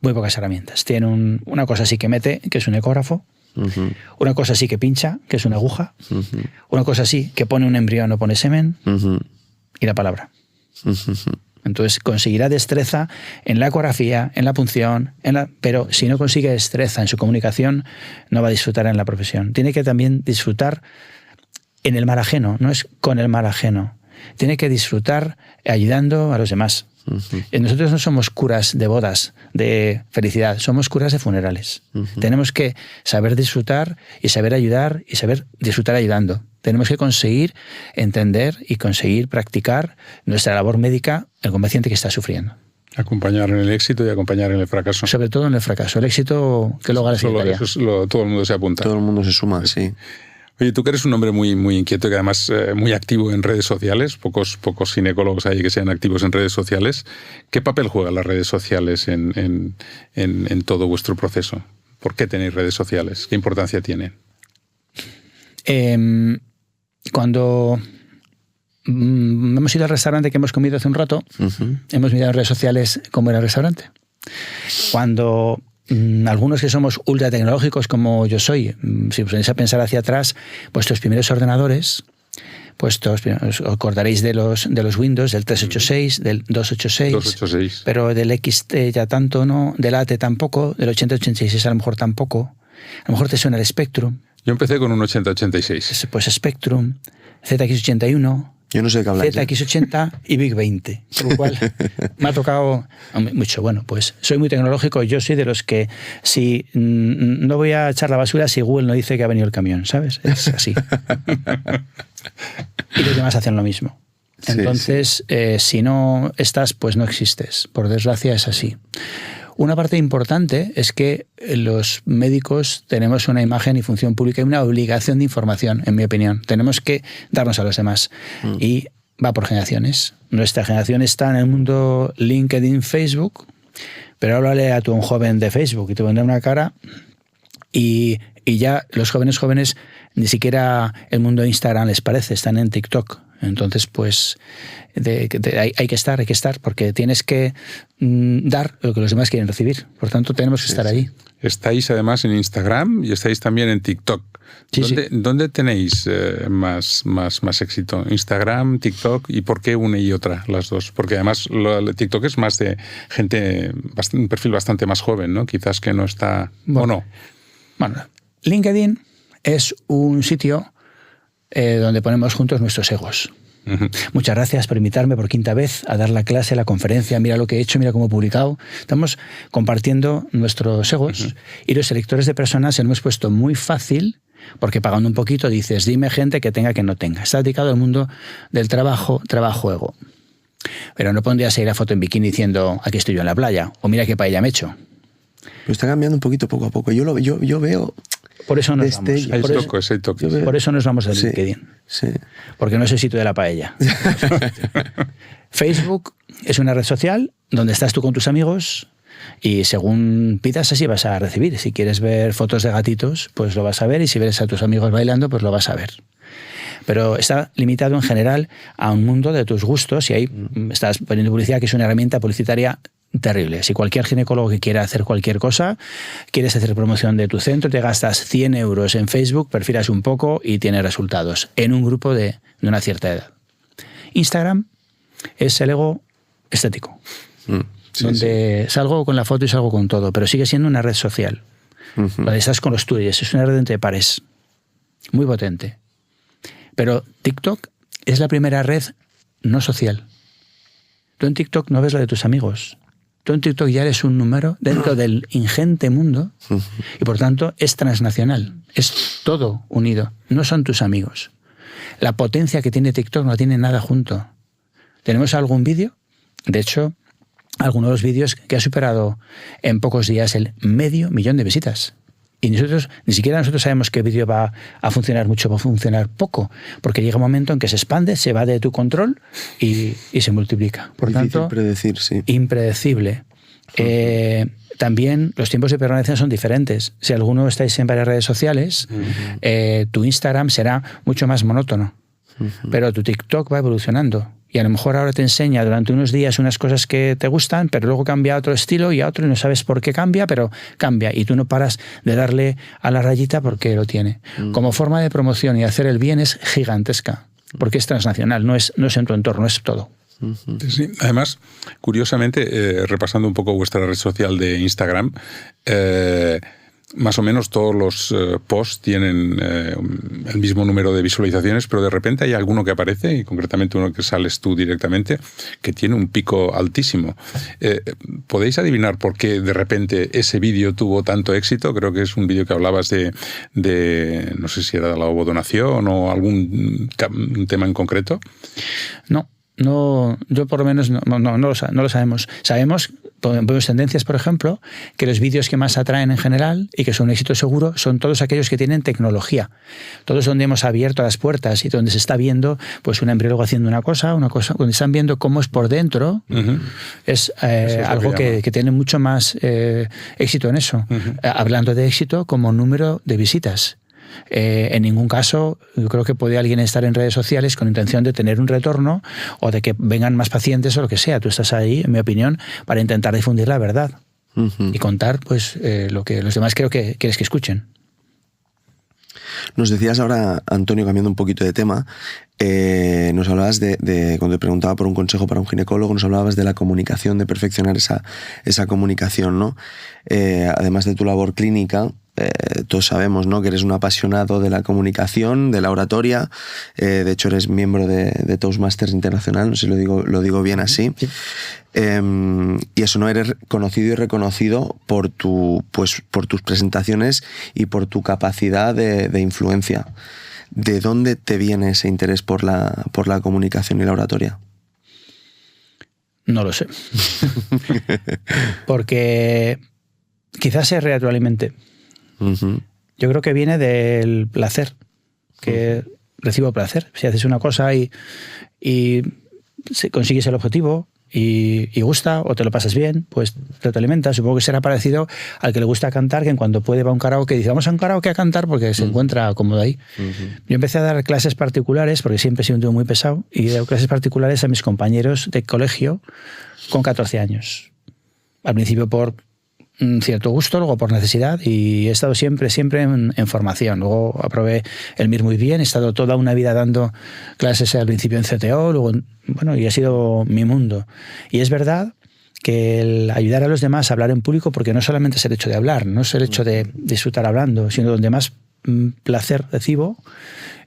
muy pocas herramientas. Tiene una cosa así que mete, que es un ecógrafo, una cosa así que pincha, que es una aguja, una cosa así que pone un embrión o pone semen, y la palabra. Entonces conseguirá destreza en la ecografía, en la punción, pero si no consigue destreza en su comunicación, no va a disfrutar en la profesión. Tiene que también disfrutar en el mal ajeno, no es con el mal ajeno. Tiene que disfrutar ayudando a los demás. Nosotros no somos curas de bodas, de felicidad, somos curas de funerales. Tenemos que saber disfrutar y saber ayudar y saber disfrutar ayudando. Tenemos que conseguir entender y conseguir practicar nuestra labor médica en el paciente que está sufriendo. Acompañar en el éxito y acompañar en el fracaso. Sobre todo en el fracaso. El éxito que luego la secretaría. Todo el mundo se apunta. Todo el mundo se suma, sí. Oye, tú que eres un hombre muy inquieto y que además muy activo en redes sociales, pocos ginecólogos hay que sean activos en redes sociales, ¿qué papel juegan las redes sociales en todo vuestro proceso? ¿Por qué tenéis redes sociales? ¿Qué importancia tienen? Cuando hemos ido al restaurante que hemos comido hace un rato, hemos mirado en redes sociales cómo era el restaurante. Cuando algunos que somos ultra tecnológicos como yo soy, si os ponéis a pensar hacia atrás, vuestros primeros ordenadores, os acordaréis de los Windows, del 386, del 286, pero del XT ya tanto no, del AT tampoco, del 8086 a lo mejor tampoco. A lo mejor te suena el Spectrum. Yo empecé con un 8086. Pues Spectrum, ZX81... Yo no sé qué hablar. ZX80 y Big 20. Por lo cual me ha tocado mucho. Bueno, pues soy muy tecnológico. Yo soy de los que si no voy a echar la basura si Google no dice que ha venido el camión, ¿sabes? Es así. Y los demás hacen lo mismo. Entonces, si no estás, pues no existes. Por desgracia es así. Una parte importante es que los médicos tenemos una imagen y función pública y una obligación de información, en mi opinión. Tenemos que darnos a los demás. Y va por generaciones. Nuestra generación está en el mundo LinkedIn, Facebook, pero háblale a un joven de Facebook y te pondrá una cara y ya los jóvenes ni siquiera el mundo de Instagram les parece, están en TikTok. Entonces, pues hay que estar, porque tienes que dar lo que los demás quieren recibir. Por tanto, tenemos que estar allí. Estáis además en Instagram y estáis también en TikTok. ¿Dónde tenéis más éxito? ¿Instagram, TikTok? ¿Y por qué una y otra, las dos? Porque además TikTok es más de gente, un perfil bastante más joven, ¿no? Quizás que no está... ¿O no? Bueno, LinkedIn es un sitio donde ponemos juntos nuestros egos. Muchas gracias por invitarme por quinta vez a dar la clase, la conferencia. Mira lo que he hecho, mira cómo he publicado. Estamos compartiendo nuestros egos y los selectores de personas se lo hemos puesto muy fácil porque pagando un poquito dices, dime gente que tenga que no tenga. Está dedicado al mundo del trabajo ego. Pero no pondrías ahí la foto en bikini diciendo, aquí estoy yo en la playa, o mira qué paella me he hecho. Pero está cambiando un poquito poco a poco. Yo veo... Por eso nos vamos. Por eso nos vamos a LinkedIn. Sí. Porque no es el sitio de la paella. Facebook es una red social donde estás tú con tus amigos y según pidas así vas a recibir. Si quieres ver fotos de gatitos, pues lo vas a ver, y si ves a tus amigos bailando, pues lo vas a ver. Pero está limitado en general a un mundo de tus gustos y ahí estás poniendo publicidad, que es una herramienta publicitaria terrible. Si cualquier ginecólogo que quiera hacer cualquier cosa, quieres hacer promoción de tu centro, te gastas 100 euros en Facebook, perfilas un poco y tienes resultados en un grupo de una cierta edad. Instagram es el ego estético, donde salgo con la foto y salgo con todo, pero sigue siendo una red social. Donde estás con los tuyos, es una red entre pares, muy potente. Pero TikTok es la primera red no social. Tú en TikTok no ves la de tus amigos. Tú en TikTok ya eres un número dentro del ingente mundo y por tanto es transnacional, es todo unido, no son tus amigos. La potencia que tiene TikTok no tiene nada junto. ¿Tenemos algún vídeo? De hecho, algunos de los vídeos que ha superado en pocos días el 500.000 de visitas. Y ni siquiera nosotros sabemos qué vídeo va a funcionar mucho, va a funcionar poco, porque llega un momento en que se expande, se va de tu control y se multiplica. Por tanto, predecir, sí. Impredecible. También los tiempos de permanencia son diferentes. Si alguno estáis en varias redes sociales, tu Instagram será mucho más monótono, pero tu TikTok va evolucionando. Y a lo mejor ahora te enseña durante unos días unas cosas que te gustan, pero luego cambia a otro estilo y a otro y no sabes por qué cambia, pero cambia. Y tú no paras de darle a la rayita porque lo tiene. Como forma de promoción y hacer el bien es gigantesca, porque es transnacional, no es en tu entorno, es todo. Sí. Además, curiosamente, repasando un poco vuestra red social de Instagram, más o menos todos los posts tienen el mismo número de visualizaciones, pero de repente hay alguno que aparece, y concretamente uno que sales tú directamente, que tiene un pico altísimo. ¿Podéis adivinar por qué de repente ese vídeo tuvo tanto éxito? Creo que es un vídeo que hablabas de no sé si era de la ovodonación o algún tema en concreto. No, yo por lo menos no lo sabemos. Sabemos, vemos tendencias, por ejemplo, que los vídeos que más atraen en general y que son un éxito seguro son todos aquellos que tienen tecnología. Todos donde hemos abierto las puertas y donde se está viendo pues un embriólogo haciendo una cosa, donde están viendo cómo es por dentro, es algo que tiene mucho más éxito en eso. Hablando de éxito como número de visitas. En ningún caso yo creo que puede alguien estar en redes sociales con intención de tener un retorno o de que vengan más pacientes o lo que sea. Tú estás ahí, en mi opinión, para intentar difundir la verdad y contar pues lo que los demás creo que quieres que escuchen. Nos decías ahora, Antonio, cambiando un poquito de tema, nos hablabas de cuando te preguntaba por un consejo para un ginecólogo, nos hablabas de la comunicación, de perfeccionar esa comunicación, ¿no? Además de tu labor clínica, todos sabemos, ¿no?, que eres un apasionado de la comunicación, de la oratoria. De hecho, eres miembro de Toastmasters Internacional, no sé si lo digo bien así. Sí. Y eso, ¿no? Eres conocido y reconocido por tus presentaciones y por tu capacidad de influencia. ¿De dónde te viene ese interés por la comunicación y la oratoria? No lo sé. Porque quizás se retroalimente. Yo creo que viene del placer, que recibo placer. Si haces una cosa y consigues el objetivo y gusta o te lo pasas bien, pues te alimentas. Supongo que será parecido al que le gusta cantar, que en cuanto puede va a un karaoke y dice vamos a un karaoke a cantar porque se encuentra cómodo ahí. Yo empecé a dar clases particulares porque siempre he sido un tío muy pesado y doy clases particulares a mis compañeros de colegio con 14 años. Al principio por un cierto gusto, luego por necesidad, y he estado siempre en formación. Luego aprobé el MIR muy bien, he estado toda una vida dando clases al principio en CTO, luego, y ha sido mi mundo. Y es verdad que el ayudar a los demás a hablar en público, porque no solamente es el hecho de hablar, no es el hecho de disfrutar hablando, sino donde más placer recibo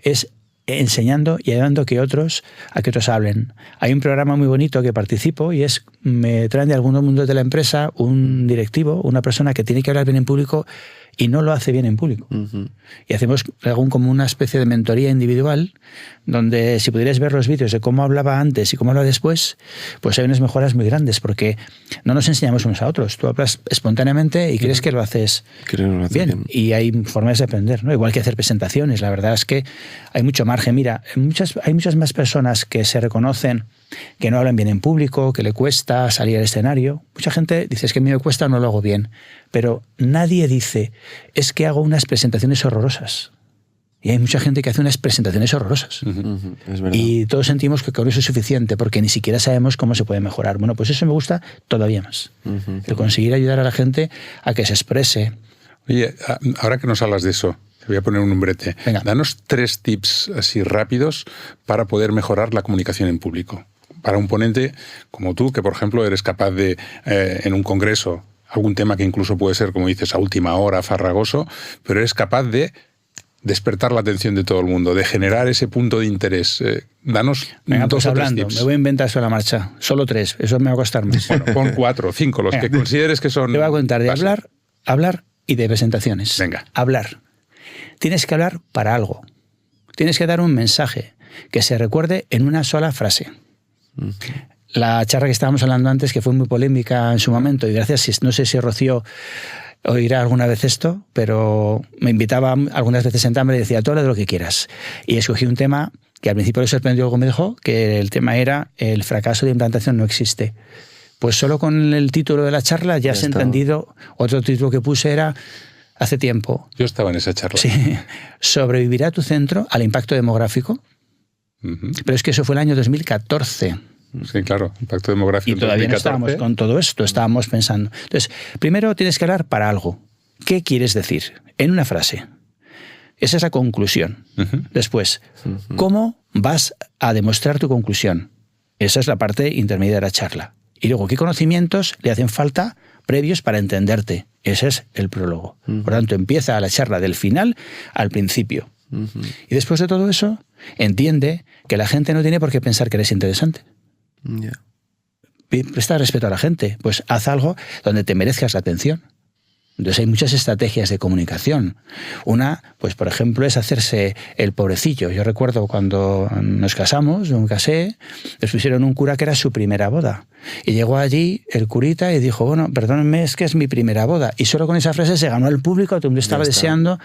es enseñando y ayudando a que otros hablen. Hay un programa muy bonito que participo y me traen de algunos mundos de la empresa un directivo, una persona que tiene que hablar bien en público y no lo hace bien en público. Y hacemos como una especie de mentoría individual donde si pudierais ver los vídeos de cómo hablaba antes y cómo habla después, pues hay unas mejoras muy grandes porque no nos enseñamos unos a otros. Tú hablas espontáneamente y crees que lo haces bien. Y hay formas de aprender, ¿no? Igual que hacer presentaciones. La verdad es que hay mucho margen. Mira, hay muchas más personas que se reconocen que no hablan bien en público, que le cuesta salir al escenario. Mucha gente dice, es que a mí me cuesta, no lo hago bien. Pero nadie dice, es que hago unas presentaciones horrorosas. Y hay mucha gente que hace unas presentaciones horrorosas. Es verdad. Y todos sentimos que con eso es suficiente, porque ni siquiera sabemos cómo se puede mejorar. Bueno, pues eso me gusta todavía más. El conseguir ayudar a la gente a que se exprese. Oye, ahora que nos hablas de eso, te voy a poner un nombrete. Venga. Danos 3 tips así rápidos para poder mejorar la comunicación en público. Para un ponente como tú, que por ejemplo eres capaz de, en un congreso, algún tema que incluso puede ser, como dices, a última hora, farragoso, pero eres capaz de despertar la atención de todo el mundo, de generar ese punto de interés. Danos 2 o 3 tips. Me voy a inventar sobre la marcha. Solo 3, eso me va a costar más. Bueno, pon 4 o 5, los que consideres que son... Te voy a contar de hablar y de presentaciones. Venga. Hablar. Tienes que hablar para algo. Tienes que dar un mensaje que se recuerde en una sola frase. La charla que estábamos hablando antes, que fue muy polémica en su momento, y gracias, no sé si Rocío oirá alguna vez esto, pero me invitaba algunas veces a sentarme y decía, tú habla de lo que quieras. Y escogí un tema que al principio le sorprendió algo, me dijo, que el tema era el fracaso de implantación no existe. Pues solo con el título de la charla ya has entendido. Otro título que puse era, hace tiempo. Yo estaba en esa charla. Sí. ¿Sobrevivirá tu centro al impacto demográfico? Pero es que eso fue el año 2014. Sí, claro, impacto demográfico. Y todavía 2014. No estábamos con todo esto, estábamos pensando. Entonces, primero tienes que hablar para algo. ¿Qué quieres decir? En una frase. Esa es la conclusión. Después, ¿cómo vas a demostrar tu conclusión? Esa es la parte intermedia de la charla. Y luego, ¿qué conocimientos le hacen falta previos para entenderte? Ese es el prólogo. Por lo tanto, empieza la charla del final al principio. Y después de todo eso, entiende que la gente no tiene por qué pensar que eres interesante. Presta respeto a la gente. Pues haz algo donde te merezcas la atención. Entonces hay muchas estrategias de comunicación. Una, pues por ejemplo, es hacerse el pobrecillo. Yo recuerdo cuando nos casamos, yo me casé, les pusieron un cura que era su primera boda. Y llegó allí el curita y dijo, bueno, perdónenme, es que es mi primera boda. Y solo con esa frase se ganó al público, todo el mundo estaba deseando.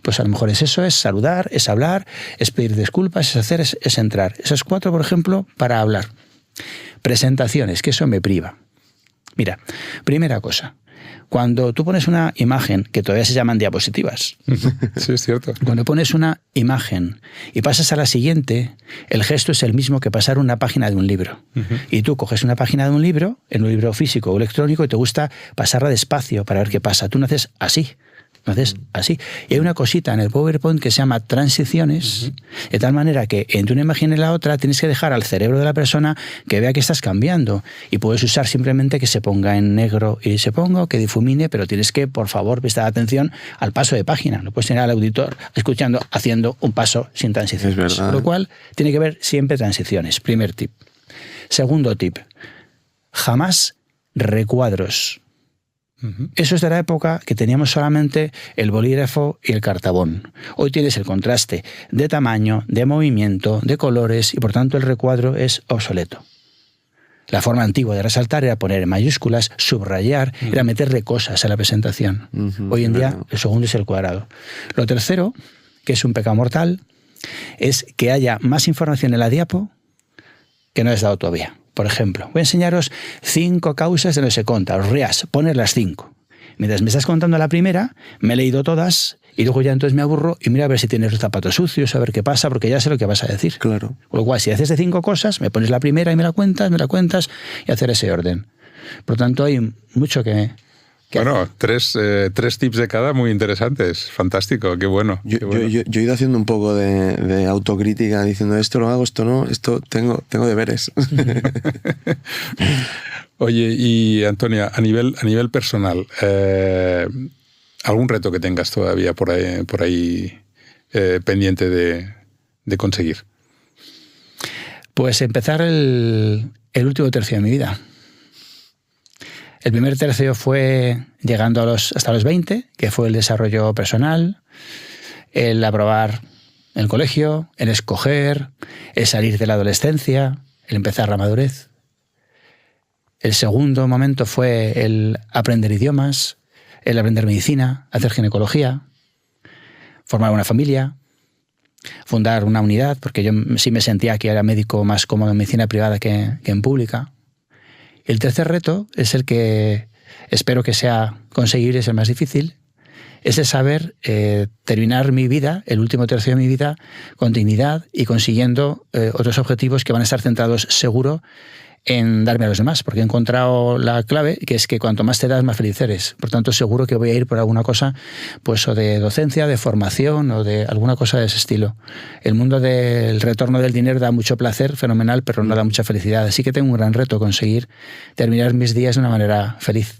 Pues a lo mejor es eso, es saludar, es hablar, es pedir disculpas, es hacer, es entrar. Esas 4, por ejemplo, para hablar. Presentaciones, que eso me priva. Mira, primera cosa. Cuando tú pones una imagen, que todavía se llaman diapositivas. Sí, es cierto. Cuando pones una imagen y pasas a la siguiente, el gesto es el mismo que pasar una página de un libro. Y tú coges una página de un libro, en un libro físico o electrónico, y te gusta pasarla despacio para ver qué pasa. Tú no haces así. Así. Y hay una cosita en el PowerPoint que se llama transiciones, de tal manera que entre una imagen y la otra tienes que dejar al cerebro de la persona que vea que estás cambiando. Y puedes usar simplemente que se ponga en negro y se ponga, o que difumine, pero tienes que, por favor, prestar atención al paso de página. No puedes tener al auditor escuchando, haciendo un paso sin transiciones. Es verdad. Con lo cual, tiene que haber siempre transiciones. Primer tip. Segundo tip. Jamás recuadros. Eso es de la época que teníamos solamente el bolígrafo y el cartabón. Hoy tienes el contraste de tamaño, de movimiento, de colores, y por tanto el recuadro es obsoleto. La forma antigua de resaltar era poner en mayúsculas, subrayar, era meterle cosas a la presentación. Hoy en día el segundo es el cuadrado. Lo tercero, que es un pecado mortal, es que haya más información en la diapo que no has dado todavía. Por ejemplo, voy a enseñaros 5 causas de no se conta. Os rías, poner las 5. Mientras me estás contando la primera, me he leído todas y luego ya entonces me aburro y mira a ver si tienes los zapatos sucios, a ver qué pasa, porque ya sé lo que vas a decir. Claro. Con lo cual, si haces de 5 cosas, me pones la primera y me la cuentas y hacer ese orden. Por lo tanto, hay mucho que... Bueno, tres tips de cada muy interesantes. Fantástico, qué bueno. Yo he ido haciendo un poco de autocrítica, diciendo esto lo hago, esto no, esto tengo deberes. Oye, y Antonia, a nivel personal, ¿algún reto que tengas todavía por ahí pendiente de conseguir? Pues empezar el último tercio de mi vida. El primer tercio fue llegando hasta los 20, que fue el desarrollo personal, el aprobar el colegio, el escoger, el salir de la adolescencia, el empezar la madurez. El segundo momento fue el aprender idiomas, el aprender medicina, hacer ginecología, formar una familia, fundar una unidad, porque yo sí me sentía que era médico más cómodo en medicina privada que en pública. El tercer reto es el que espero que sea conseguible, es el más difícil, es el saber terminar mi vida, el último tercio de mi vida, con dignidad y consiguiendo otros objetivos que van a estar centrados seguro en darme a los demás, porque he encontrado la clave, que es que cuanto más te das, más feliz eres. Por tanto, seguro que voy a ir por alguna cosa, pues o de docencia, de formación o de alguna cosa de ese estilo. El mundo del retorno del dinero da mucho placer, fenomenal, pero no da mucha felicidad. Así que tengo un gran reto, conseguir terminar mis días de una manera feliz.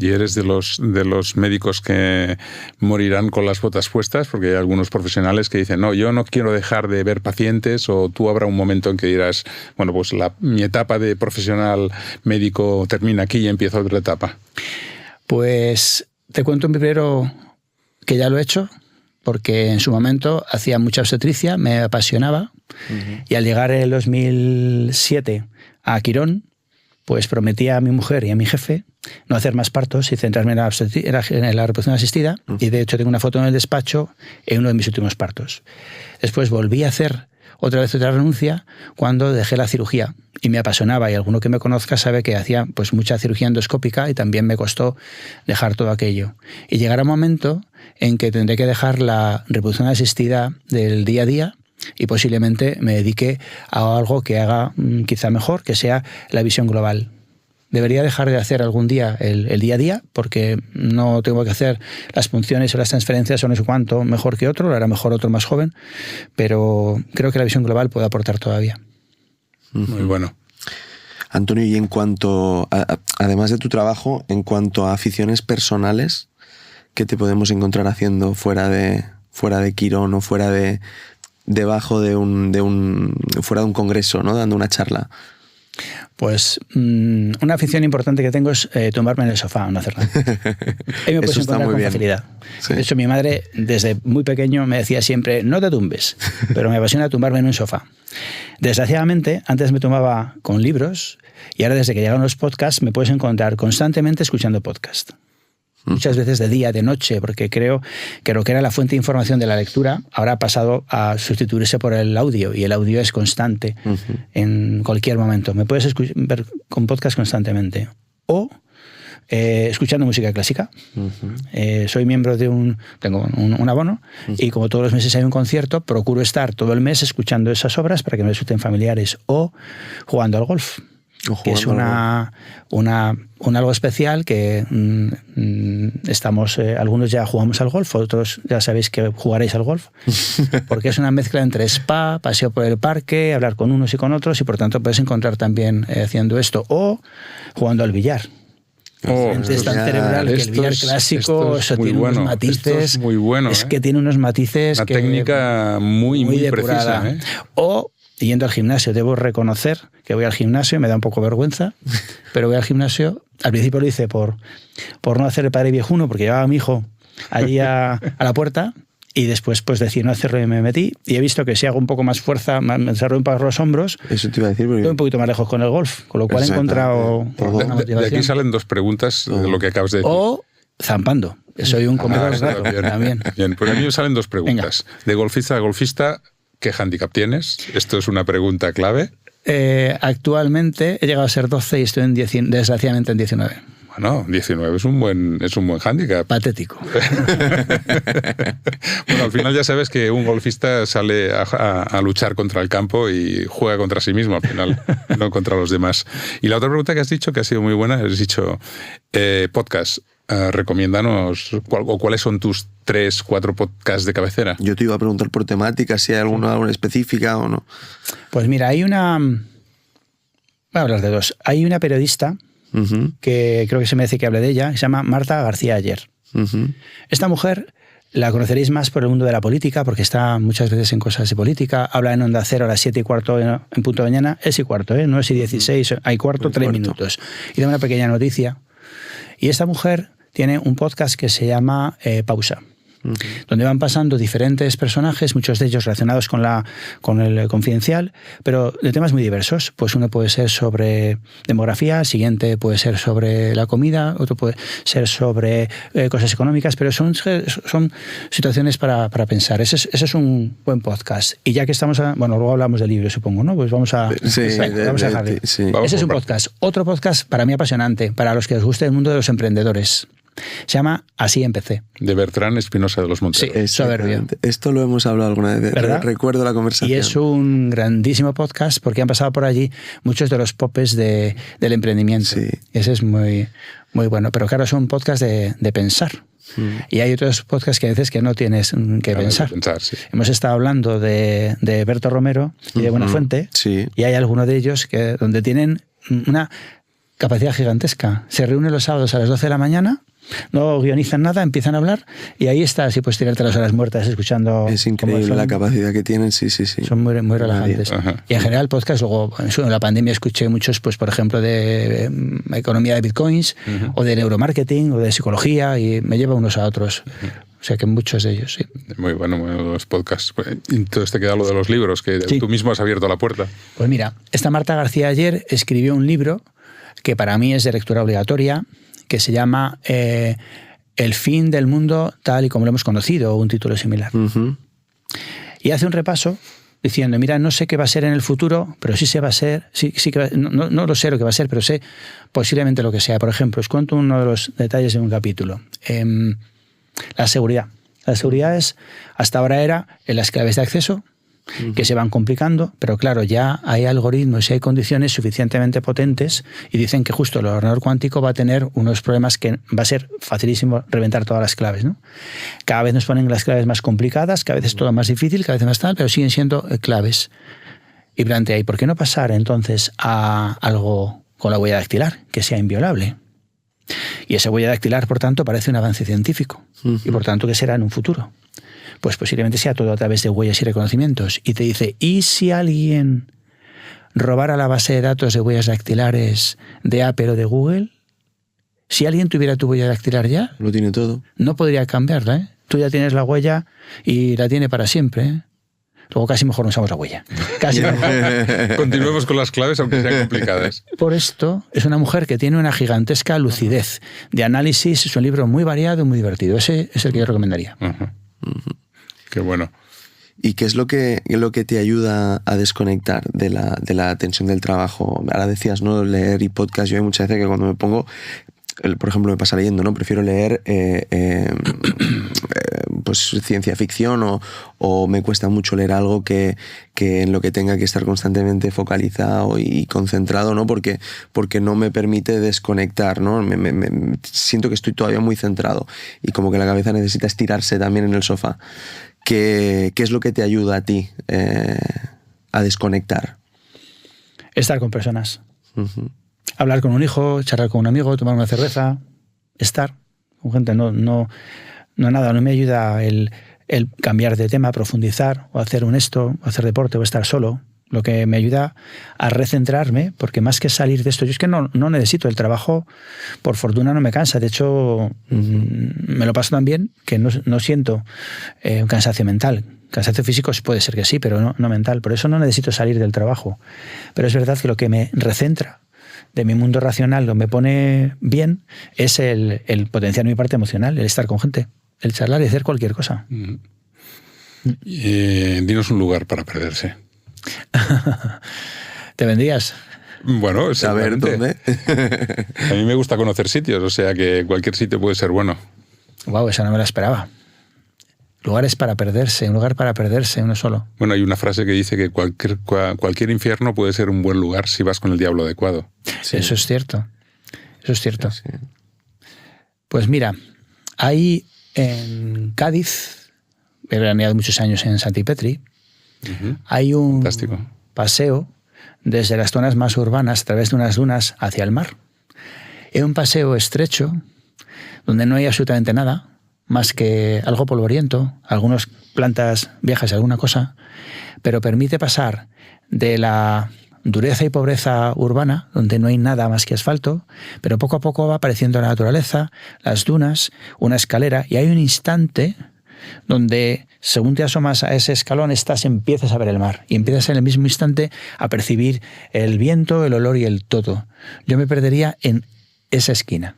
¿Y eres de los médicos que morirán con las botas puestas? Porque hay algunos profesionales que dicen, no, yo no quiero dejar de ver pacientes, o tú habrá un momento en que dirás, bueno, pues mi etapa de profesional médico termina aquí y empieza otra etapa. Pues te cuento primero que ya lo he hecho, porque en su momento hacía mucha obstetricia, me apasionaba, y al llegar en el 2007 a Quirón, pues prometí a mi mujer y a mi jefe no hacer más partos y centrarme en la reproducción asistida, y de hecho tengo una foto en el despacho en uno de mis últimos partos. Después volví a hacer otra renuncia cuando dejé la cirugía y me apasionaba, y alguno que me conozca sabe que hacía pues mucha cirugía endoscópica y también me costó dejar todo aquello. Y llegará un momento en que tendré que dejar la reproducción asistida del día a día y posiblemente me dedique a algo que haga quizá mejor, que sea la visión global. Debería dejar de hacer algún día el día a día, porque no tengo que hacer las punciones o las transferencias o no sé cuánto mejor que otro, lo hará mejor otro más joven, pero creo que la visión global puede aportar todavía. Muy bueno. Antonio, y en cuanto, además de tu trabajo, en cuanto a aficiones personales, ¿qué te podemos encontrar haciendo fuera de Quirón o fuera de fuera de un congreso, ¿no? Dando una charla? Pues una afición importante que tengo es tumbarme en el sofá, no hacer nada. Ahí me puedes encontrar con facilidad. Sí. De hecho, mi madre desde muy pequeño me decía siempre, no te tumbes, pero me apasiona tumbarme en un sofá. Desgraciadamente, antes me tumbaba con libros y ahora desde que llegaron los podcasts me puedes encontrar constantemente escuchando podcast. Muchas veces de día, de noche, porque creo que lo que era la fuente de información de la lectura ahora ha pasado a sustituirse por el audio, y el audio es constante en cualquier momento. Me puedes ver con podcast constantemente. O escuchando música clásica. Soy miembro de tengo un abono, y como todos los meses hay un concierto, procuro estar todo el mes escuchando esas obras para que me resulten familiares, o jugando al golf. Que es algo especial que estamos, algunos ya jugamos al golf, otros ya sabéis que jugaréis al golf, porque es una mezcla entre spa, paseo por el parque, hablar con unos y con otros, y por tanto puedes encontrar también haciendo esto, o jugando al billar. Es tan cerebral que el billar clásico eso tiene unos matices. Es muy bueno. Es que tiene unos matices. Una técnica muy depurada. Precisa. O yendo al gimnasio. Debo reconocer que voy al gimnasio, me da un poco vergüenza, pero voy al gimnasio. Al principio lo hice por no hacer el padre viejuno, porque llevaba a mi hijo allí a la puerta, y después pues decidí no hacerlo y me metí, y he visto que si hago un poco más fuerza, me desarrollo un poco los hombros, eso te iba a decir, porque... estoy un poquito más lejos con el golf, con lo cual he encontrado una motivación. De aquí salen dos preguntas de lo que acabas de decir. O zampando, soy un comedor rato también. Bien, pues a mí me salen dos preguntas. Venga. De golfista a golfista, ¿qué hándicap tienes? Esto es una pregunta clave. Actualmente he llegado a ser 12 y estoy desgraciadamente en 19. Bueno, 19 es un buen hándicap. Patético. Bueno, al final ya sabes que un golfista sale a luchar contra el campo y juega contra sí mismo al final, no contra los demás. Y la otra pregunta que has dicho, que ha sido muy buena, has dicho podcast. Recomiéndanos cuáles son tus 3-4 podcasts de cabecera. Yo te iba a preguntar por temáticas, si hay alguna específica o no. Pues mira, voy a hablar de dos. Hay una periodista que creo que se merece que hable de ella, que se llama Marta García Ayer. Esta mujer la conoceréis más por el mundo de la política, porque está muchas veces en cosas de política. Habla en Onda Cero a las 7:15 en punto de mañana. Es y cuarto, no es y 16, hay cuarto, 3 minutos. Y da una pequeña noticia. Y esta mujer tiene un podcast que se llama Pausa, donde van pasando diferentes personajes, muchos de ellos relacionados con el Confidencial, pero de temas muy diversos. Pues uno puede ser sobre demografía, el siguiente puede ser sobre la comida, otro puede ser sobre cosas económicas, pero son situaciones para pensar. Ese es un buen podcast. Y ya que estamos, luego hablamos del libro, supongo, ¿no? Pues vamos a dejarle. Sí. Ese es un podcast. Otro podcast para mí apasionante, para los que os guste el mundo de los emprendedores. Se llama Así empecé. De Bertrán Espinosa de los Monteros. Sí, soberbio. Esto lo hemos hablado alguna vez. ¿Verdad? Recuerdo la conversación. Y es un grandísimo podcast porque han pasado por allí muchos de los popes del emprendimiento. Sí. Ese es muy, muy bueno. Pero claro, es un podcast de pensar. Y hay otros podcasts que a veces que no tienes que pensar. Sí. Hemos estado hablando de Berto Romero y de Buenafuente. Sí. Y hay algunos de ellos donde tienen una capacidad gigantesca. Se reúnen los sábados a las 12 de la mañana, no guionizan nada, empiezan a hablar y ahí estás y puedes tirarte las horas muertas escuchando. Es increíble la capacidad que tienen, sí. Son muy, muy relajantes. Y en general podcast, luego en la pandemia escuché muchos, pues por ejemplo, de economía de bitcoins o de neuromarketing o de psicología y me lleva unos a otros. O sea que muchos de ellos, sí. Muy bueno los podcasts. Entonces te queda lo de los libros, que tú mismo has abierto la puerta. Pues mira, esta Marta García Ayer escribió un libro que para mí es de lectura obligatoria, que se llama El fin del mundo tal y como lo hemos conocido, o un título similar. Y hace un repaso diciendo, mira, no sé qué va a ser en el futuro, pero sí se va a ser, no lo sé lo que va a ser, pero sé posiblemente lo que sea. Por ejemplo, os cuento uno de los detalles de un capítulo. La seguridad. La seguridad hasta ahora era en las claves de acceso, que se van complicando, pero claro, ya hay algoritmos y hay condiciones suficientemente potentes y dicen que justo el ordenador cuántico va a tener unos problemas que va a ser facilísimo reventar todas las claves, ¿no? Cada vez nos ponen las claves más complicadas, cada vez es todo más difícil, cada vez más tal, pero siguen siendo claves. Y plantea, ¿y por qué no pasar entonces a algo con la huella dactilar, que sea inviolable? Y esa huella dactilar, por tanto, parece un avance científico. Y por tanto, ¿qué será en un futuro? Pues posiblemente sea todo a través de huellas y reconocimientos. Y te dice, ¿y si alguien robara la base de datos de huellas dactilares de Apple o de Google? Si alguien tuviera tu huella dactilar ya, Lo tiene todo. no podría cambiarla, ¿eh? Tú ya tienes la huella y la tiene para siempre, ¿eh? Luego casi mejor no usamos la huella. Casi mejor. Continuemos con las claves, aunque sean complicadas. Por esto, es una mujer que tiene una gigantesca lucidez de análisis. Es un libro muy variado y muy divertido. Ese es el que yo recomendaría. Qué bueno. ¿Y qué es lo que te ayuda a desconectar de la tensión del trabajo? Ahora decías, ¿no? Leer y podcast. Yo hay muchas veces que cuando me pongo, por ejemplo, me pasa leyendo, ¿no? Prefiero leer pues ciencia ficción o me cuesta mucho leer algo que en lo que tenga que estar constantemente focalizado y concentrado, ¿no? Porque no me permite desconectar, ¿no? Siento que estoy todavía muy centrado y como que la cabeza necesita estirarse también en el sofá. ¿Qué es lo que te ayuda a ti a desconectar? Estar con personas. Hablar con un hijo, charlar con un amigo, tomar una cerveza, estar con gente. No me ayuda el cambiar de tema, profundizar, o hacer o hacer deporte, o estar solo. Lo que me ayuda a recentrarme, porque más que salir de esto, yo es que no necesito el trabajo, por fortuna no me cansa. De hecho, me lo paso tan bien que no siento un cansancio mental. Cansancio físico puede ser que sí, pero no mental. Por eso no necesito salir del trabajo. Pero es verdad que lo que me recentra de mi mundo racional, lo que me pone bien, es el potenciar mi parte emocional, el estar con gente, el charlar y hacer cualquier cosa. Dinos un lugar para perderse. ¿Te vendrías? Bueno, saber dónde. A mí me gusta conocer sitios, o sea que cualquier sitio puede ser bueno. Wow, esa no me la esperaba. Lugares para perderse, un lugar para perderse, uno solo. Bueno, hay una frase que dice que cualquier infierno puede ser un buen lugar si vas con el diablo adecuado. Sí. Eso es cierto. Eso es cierto. Sí. Pues mira, hay en Cádiz, he veraneado muchos años en Santipetri, hay un Fantástico. paseo desde las zonas más urbanas a través de unas dunas hacia el mar. Es un paseo estrecho donde no hay absolutamente nada más que algo polvoriento, algunas plantas viejas y alguna cosa, pero permite pasar de la dureza y pobreza urbana, donde no hay nada más que asfalto, pero poco a poco va apareciendo la naturaleza, las dunas, una escalera, y hay un instante donde, según te asomas a ese escalón, empiezas a ver el mar y empiezas en el mismo instante a percibir el viento, el olor y el todo. Yo me perdería en esa esquina.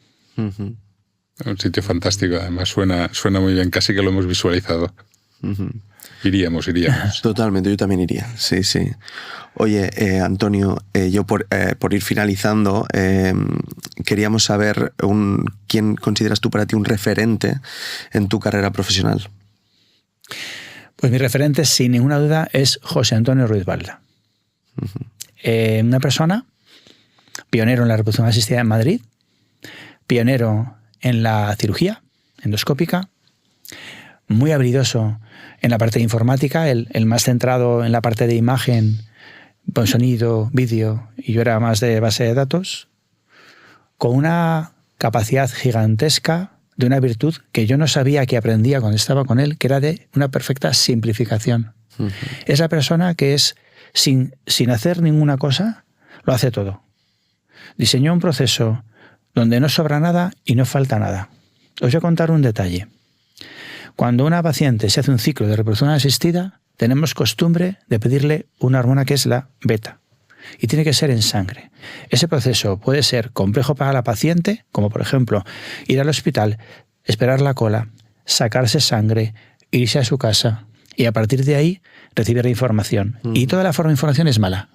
Un sitio fantástico, además suena muy bien, casi que lo hemos visualizado. Iríamos. Totalmente, yo también iría, sí. Oye, Antonio, yo por ir finalizando, queríamos saber quién consideras tú para ti un referente en tu carrera profesional. Pues mi referente, sin ninguna duda, es José Antonio Ruiz Balda. Una persona pionero en la reproducción asistida en Madrid, pionero en la cirugía endoscópica, muy habilidoso en la parte de informática, el más centrado en la parte de imagen, con sonido, vídeo, y yo era más de base de datos, con una capacidad gigantesca de una virtud que yo no sabía que aprendía cuando estaba con él, que era de una perfecta simplificación. Es la persona que es, sin hacer ninguna cosa, lo hace todo. Diseñó un proceso donde no sobra nada y no falta nada. Os voy a contar un detalle. Cuando una paciente se hace un ciclo de reproducción asistida, tenemos costumbre de pedirle una hormona que es la beta. Y tiene que ser en sangre. Ese proceso puede ser complejo para la paciente, como por ejemplo ir al hospital, esperar la cola, sacarse sangre, irse a su casa y a partir de ahí recibir la información. Y toda la forma de información es mala.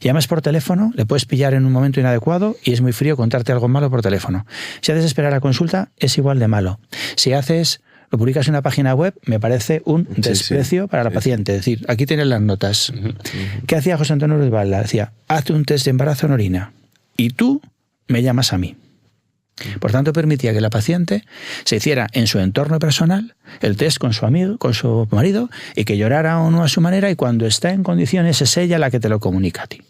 Llamas por teléfono, le puedes pillar en un momento inadecuado y es muy frío contarte algo malo por teléfono. Si haces esperar la consulta, es igual de malo. Si lo publicas en una página web, me parece un desprecio para la paciente. Es decir, aquí tienes las notas. ¿Qué hacía José Antonio Ruiz Balda? Decía, hazte un test de embarazo en orina y tú me llamas a mí. Por tanto, permitía que la paciente se hiciera en su entorno personal el test con su amigo, con su marido, y que llorara o no a su manera, y cuando está en condiciones es ella la que te lo comunica a ti.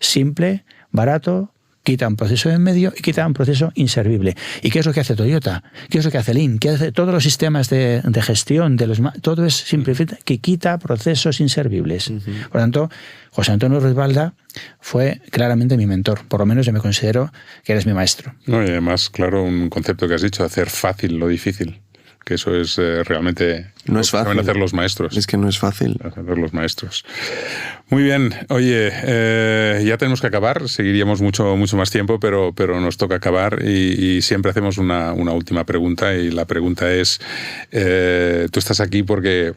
Simple, barato, quita un proceso de en medio y quita un proceso inservible. ¿Y qué es lo que hace Toyota? ¿Qué es lo que hace Lean? ¿Qué hace todos los sistemas de gestión? Todo es simplificar, que quita procesos inservibles. Por tanto, José Antonio Ruiz Balda fue claramente mi mentor. Por lo menos yo me considero que eres mi maestro. No, y además, claro, un concepto que has dicho, hacer fácil lo difícil. Que eso es realmente no es fácil. Saben hacer los maestros. Es que no es fácil. Hacer los maestros. Muy bien. Oye, ya tenemos que acabar. Seguiríamos mucho más tiempo, pero nos toca acabar y siempre hacemos una última pregunta, y la pregunta es, tú estás aquí porque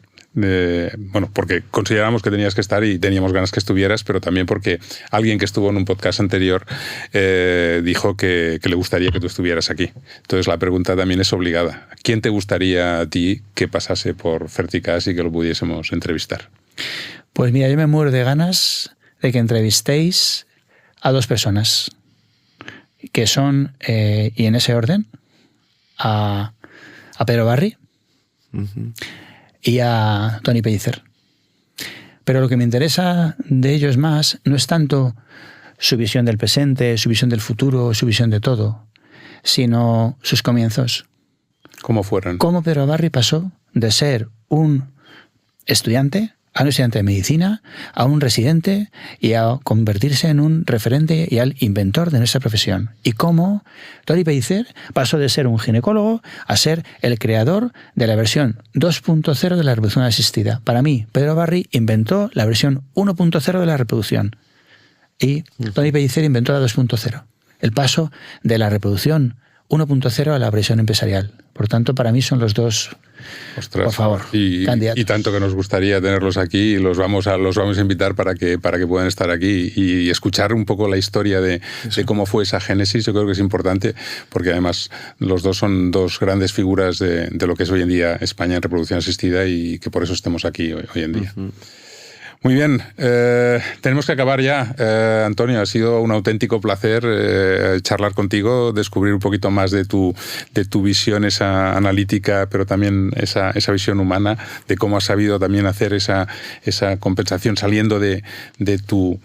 consideramos que tenías que estar y teníamos ganas que estuvieras, pero también porque alguien que estuvo en un podcast anterior dijo que le gustaría que tú estuvieras aquí. Entonces la pregunta también es obligada. ¿Quién te gustaría a ti que pasase por Ferticast y que lo pudiésemos entrevistar? Pues mira, yo me muero de ganas de que entrevistéis a dos personas, que son, y en ese orden, a Pedro Barry y a Toni Pellicer. Pero lo que me interesa de ellos más no es tanto su visión del presente, su visión del futuro, su visión de todo, sino sus comienzos. ¿Cómo fueron? Cómo Pedro Barry pasó de ser un estudiante a un estudiante de medicina, a un residente, y a convertirse en un referente y al inventor de nuestra profesión. Y cómo Toni Pellicer pasó de ser un ginecólogo a ser el creador de la versión 2.0 de la reproducción asistida. Para mí, Pedro Barry inventó la versión 1.0 de la reproducción y Toni Pellicer inventó la 2.0. El paso de la reproducción 1.0 a la versión empresarial. Por tanto, para mí son los dos. Ostras, por favor, candidatos. Y tanto que nos gustaría tenerlos aquí, y los vamos a invitar para que puedan estar aquí y escuchar un poco la historia de cómo fue esa génesis. Yo creo que es importante, porque además los dos son dos grandes figuras de lo que es hoy en día España en reproducción asistida, y que por eso estemos aquí hoy en día. Muy bien, tenemos que acabar ya. Antonio, ha sido un auténtico placer charlar contigo, descubrir un poquito más de tu visión, esa analítica, pero también esa visión humana, de cómo has sabido también hacer esa compensación saliendo de tu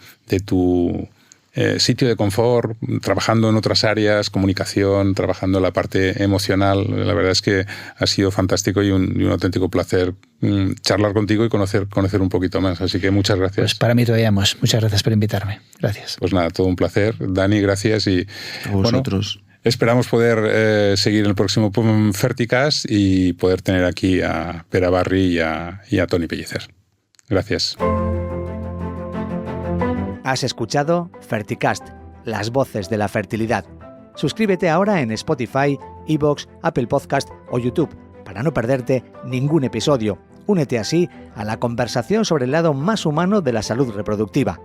sitio de confort, trabajando en otras áreas, comunicación, trabajando en la parte emocional. La verdad es que ha sido fantástico y un auténtico placer charlar contigo y conocer un poquito más. Así que muchas gracias. Pues para mí todavía más. Muchas gracias por invitarme. Gracias. Pues nada, todo un placer. Dani, gracias. Y a vosotros. Bueno, esperamos poder seguir el próximo Ferticast y poder tener aquí a Pedro Barry y a Toni Pellicer. Gracias. Has escuchado Ferticast, las voces de la fertilidad. Suscríbete ahora en Spotify, iVoox, Apple Podcast o YouTube para no perderte ningún episodio. Únete así a la conversación sobre el lado más humano de la salud reproductiva.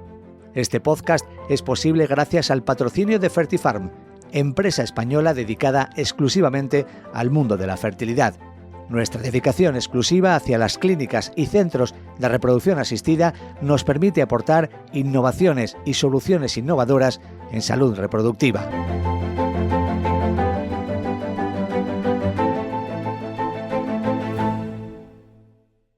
Este podcast es posible gracias al patrocinio de Fertifarm, empresa española dedicada exclusivamente al mundo de la fertilidad. Nuestra dedicación exclusiva hacia las clínicas y centros de reproducción asistida nos permite aportar innovaciones y soluciones innovadoras en salud reproductiva.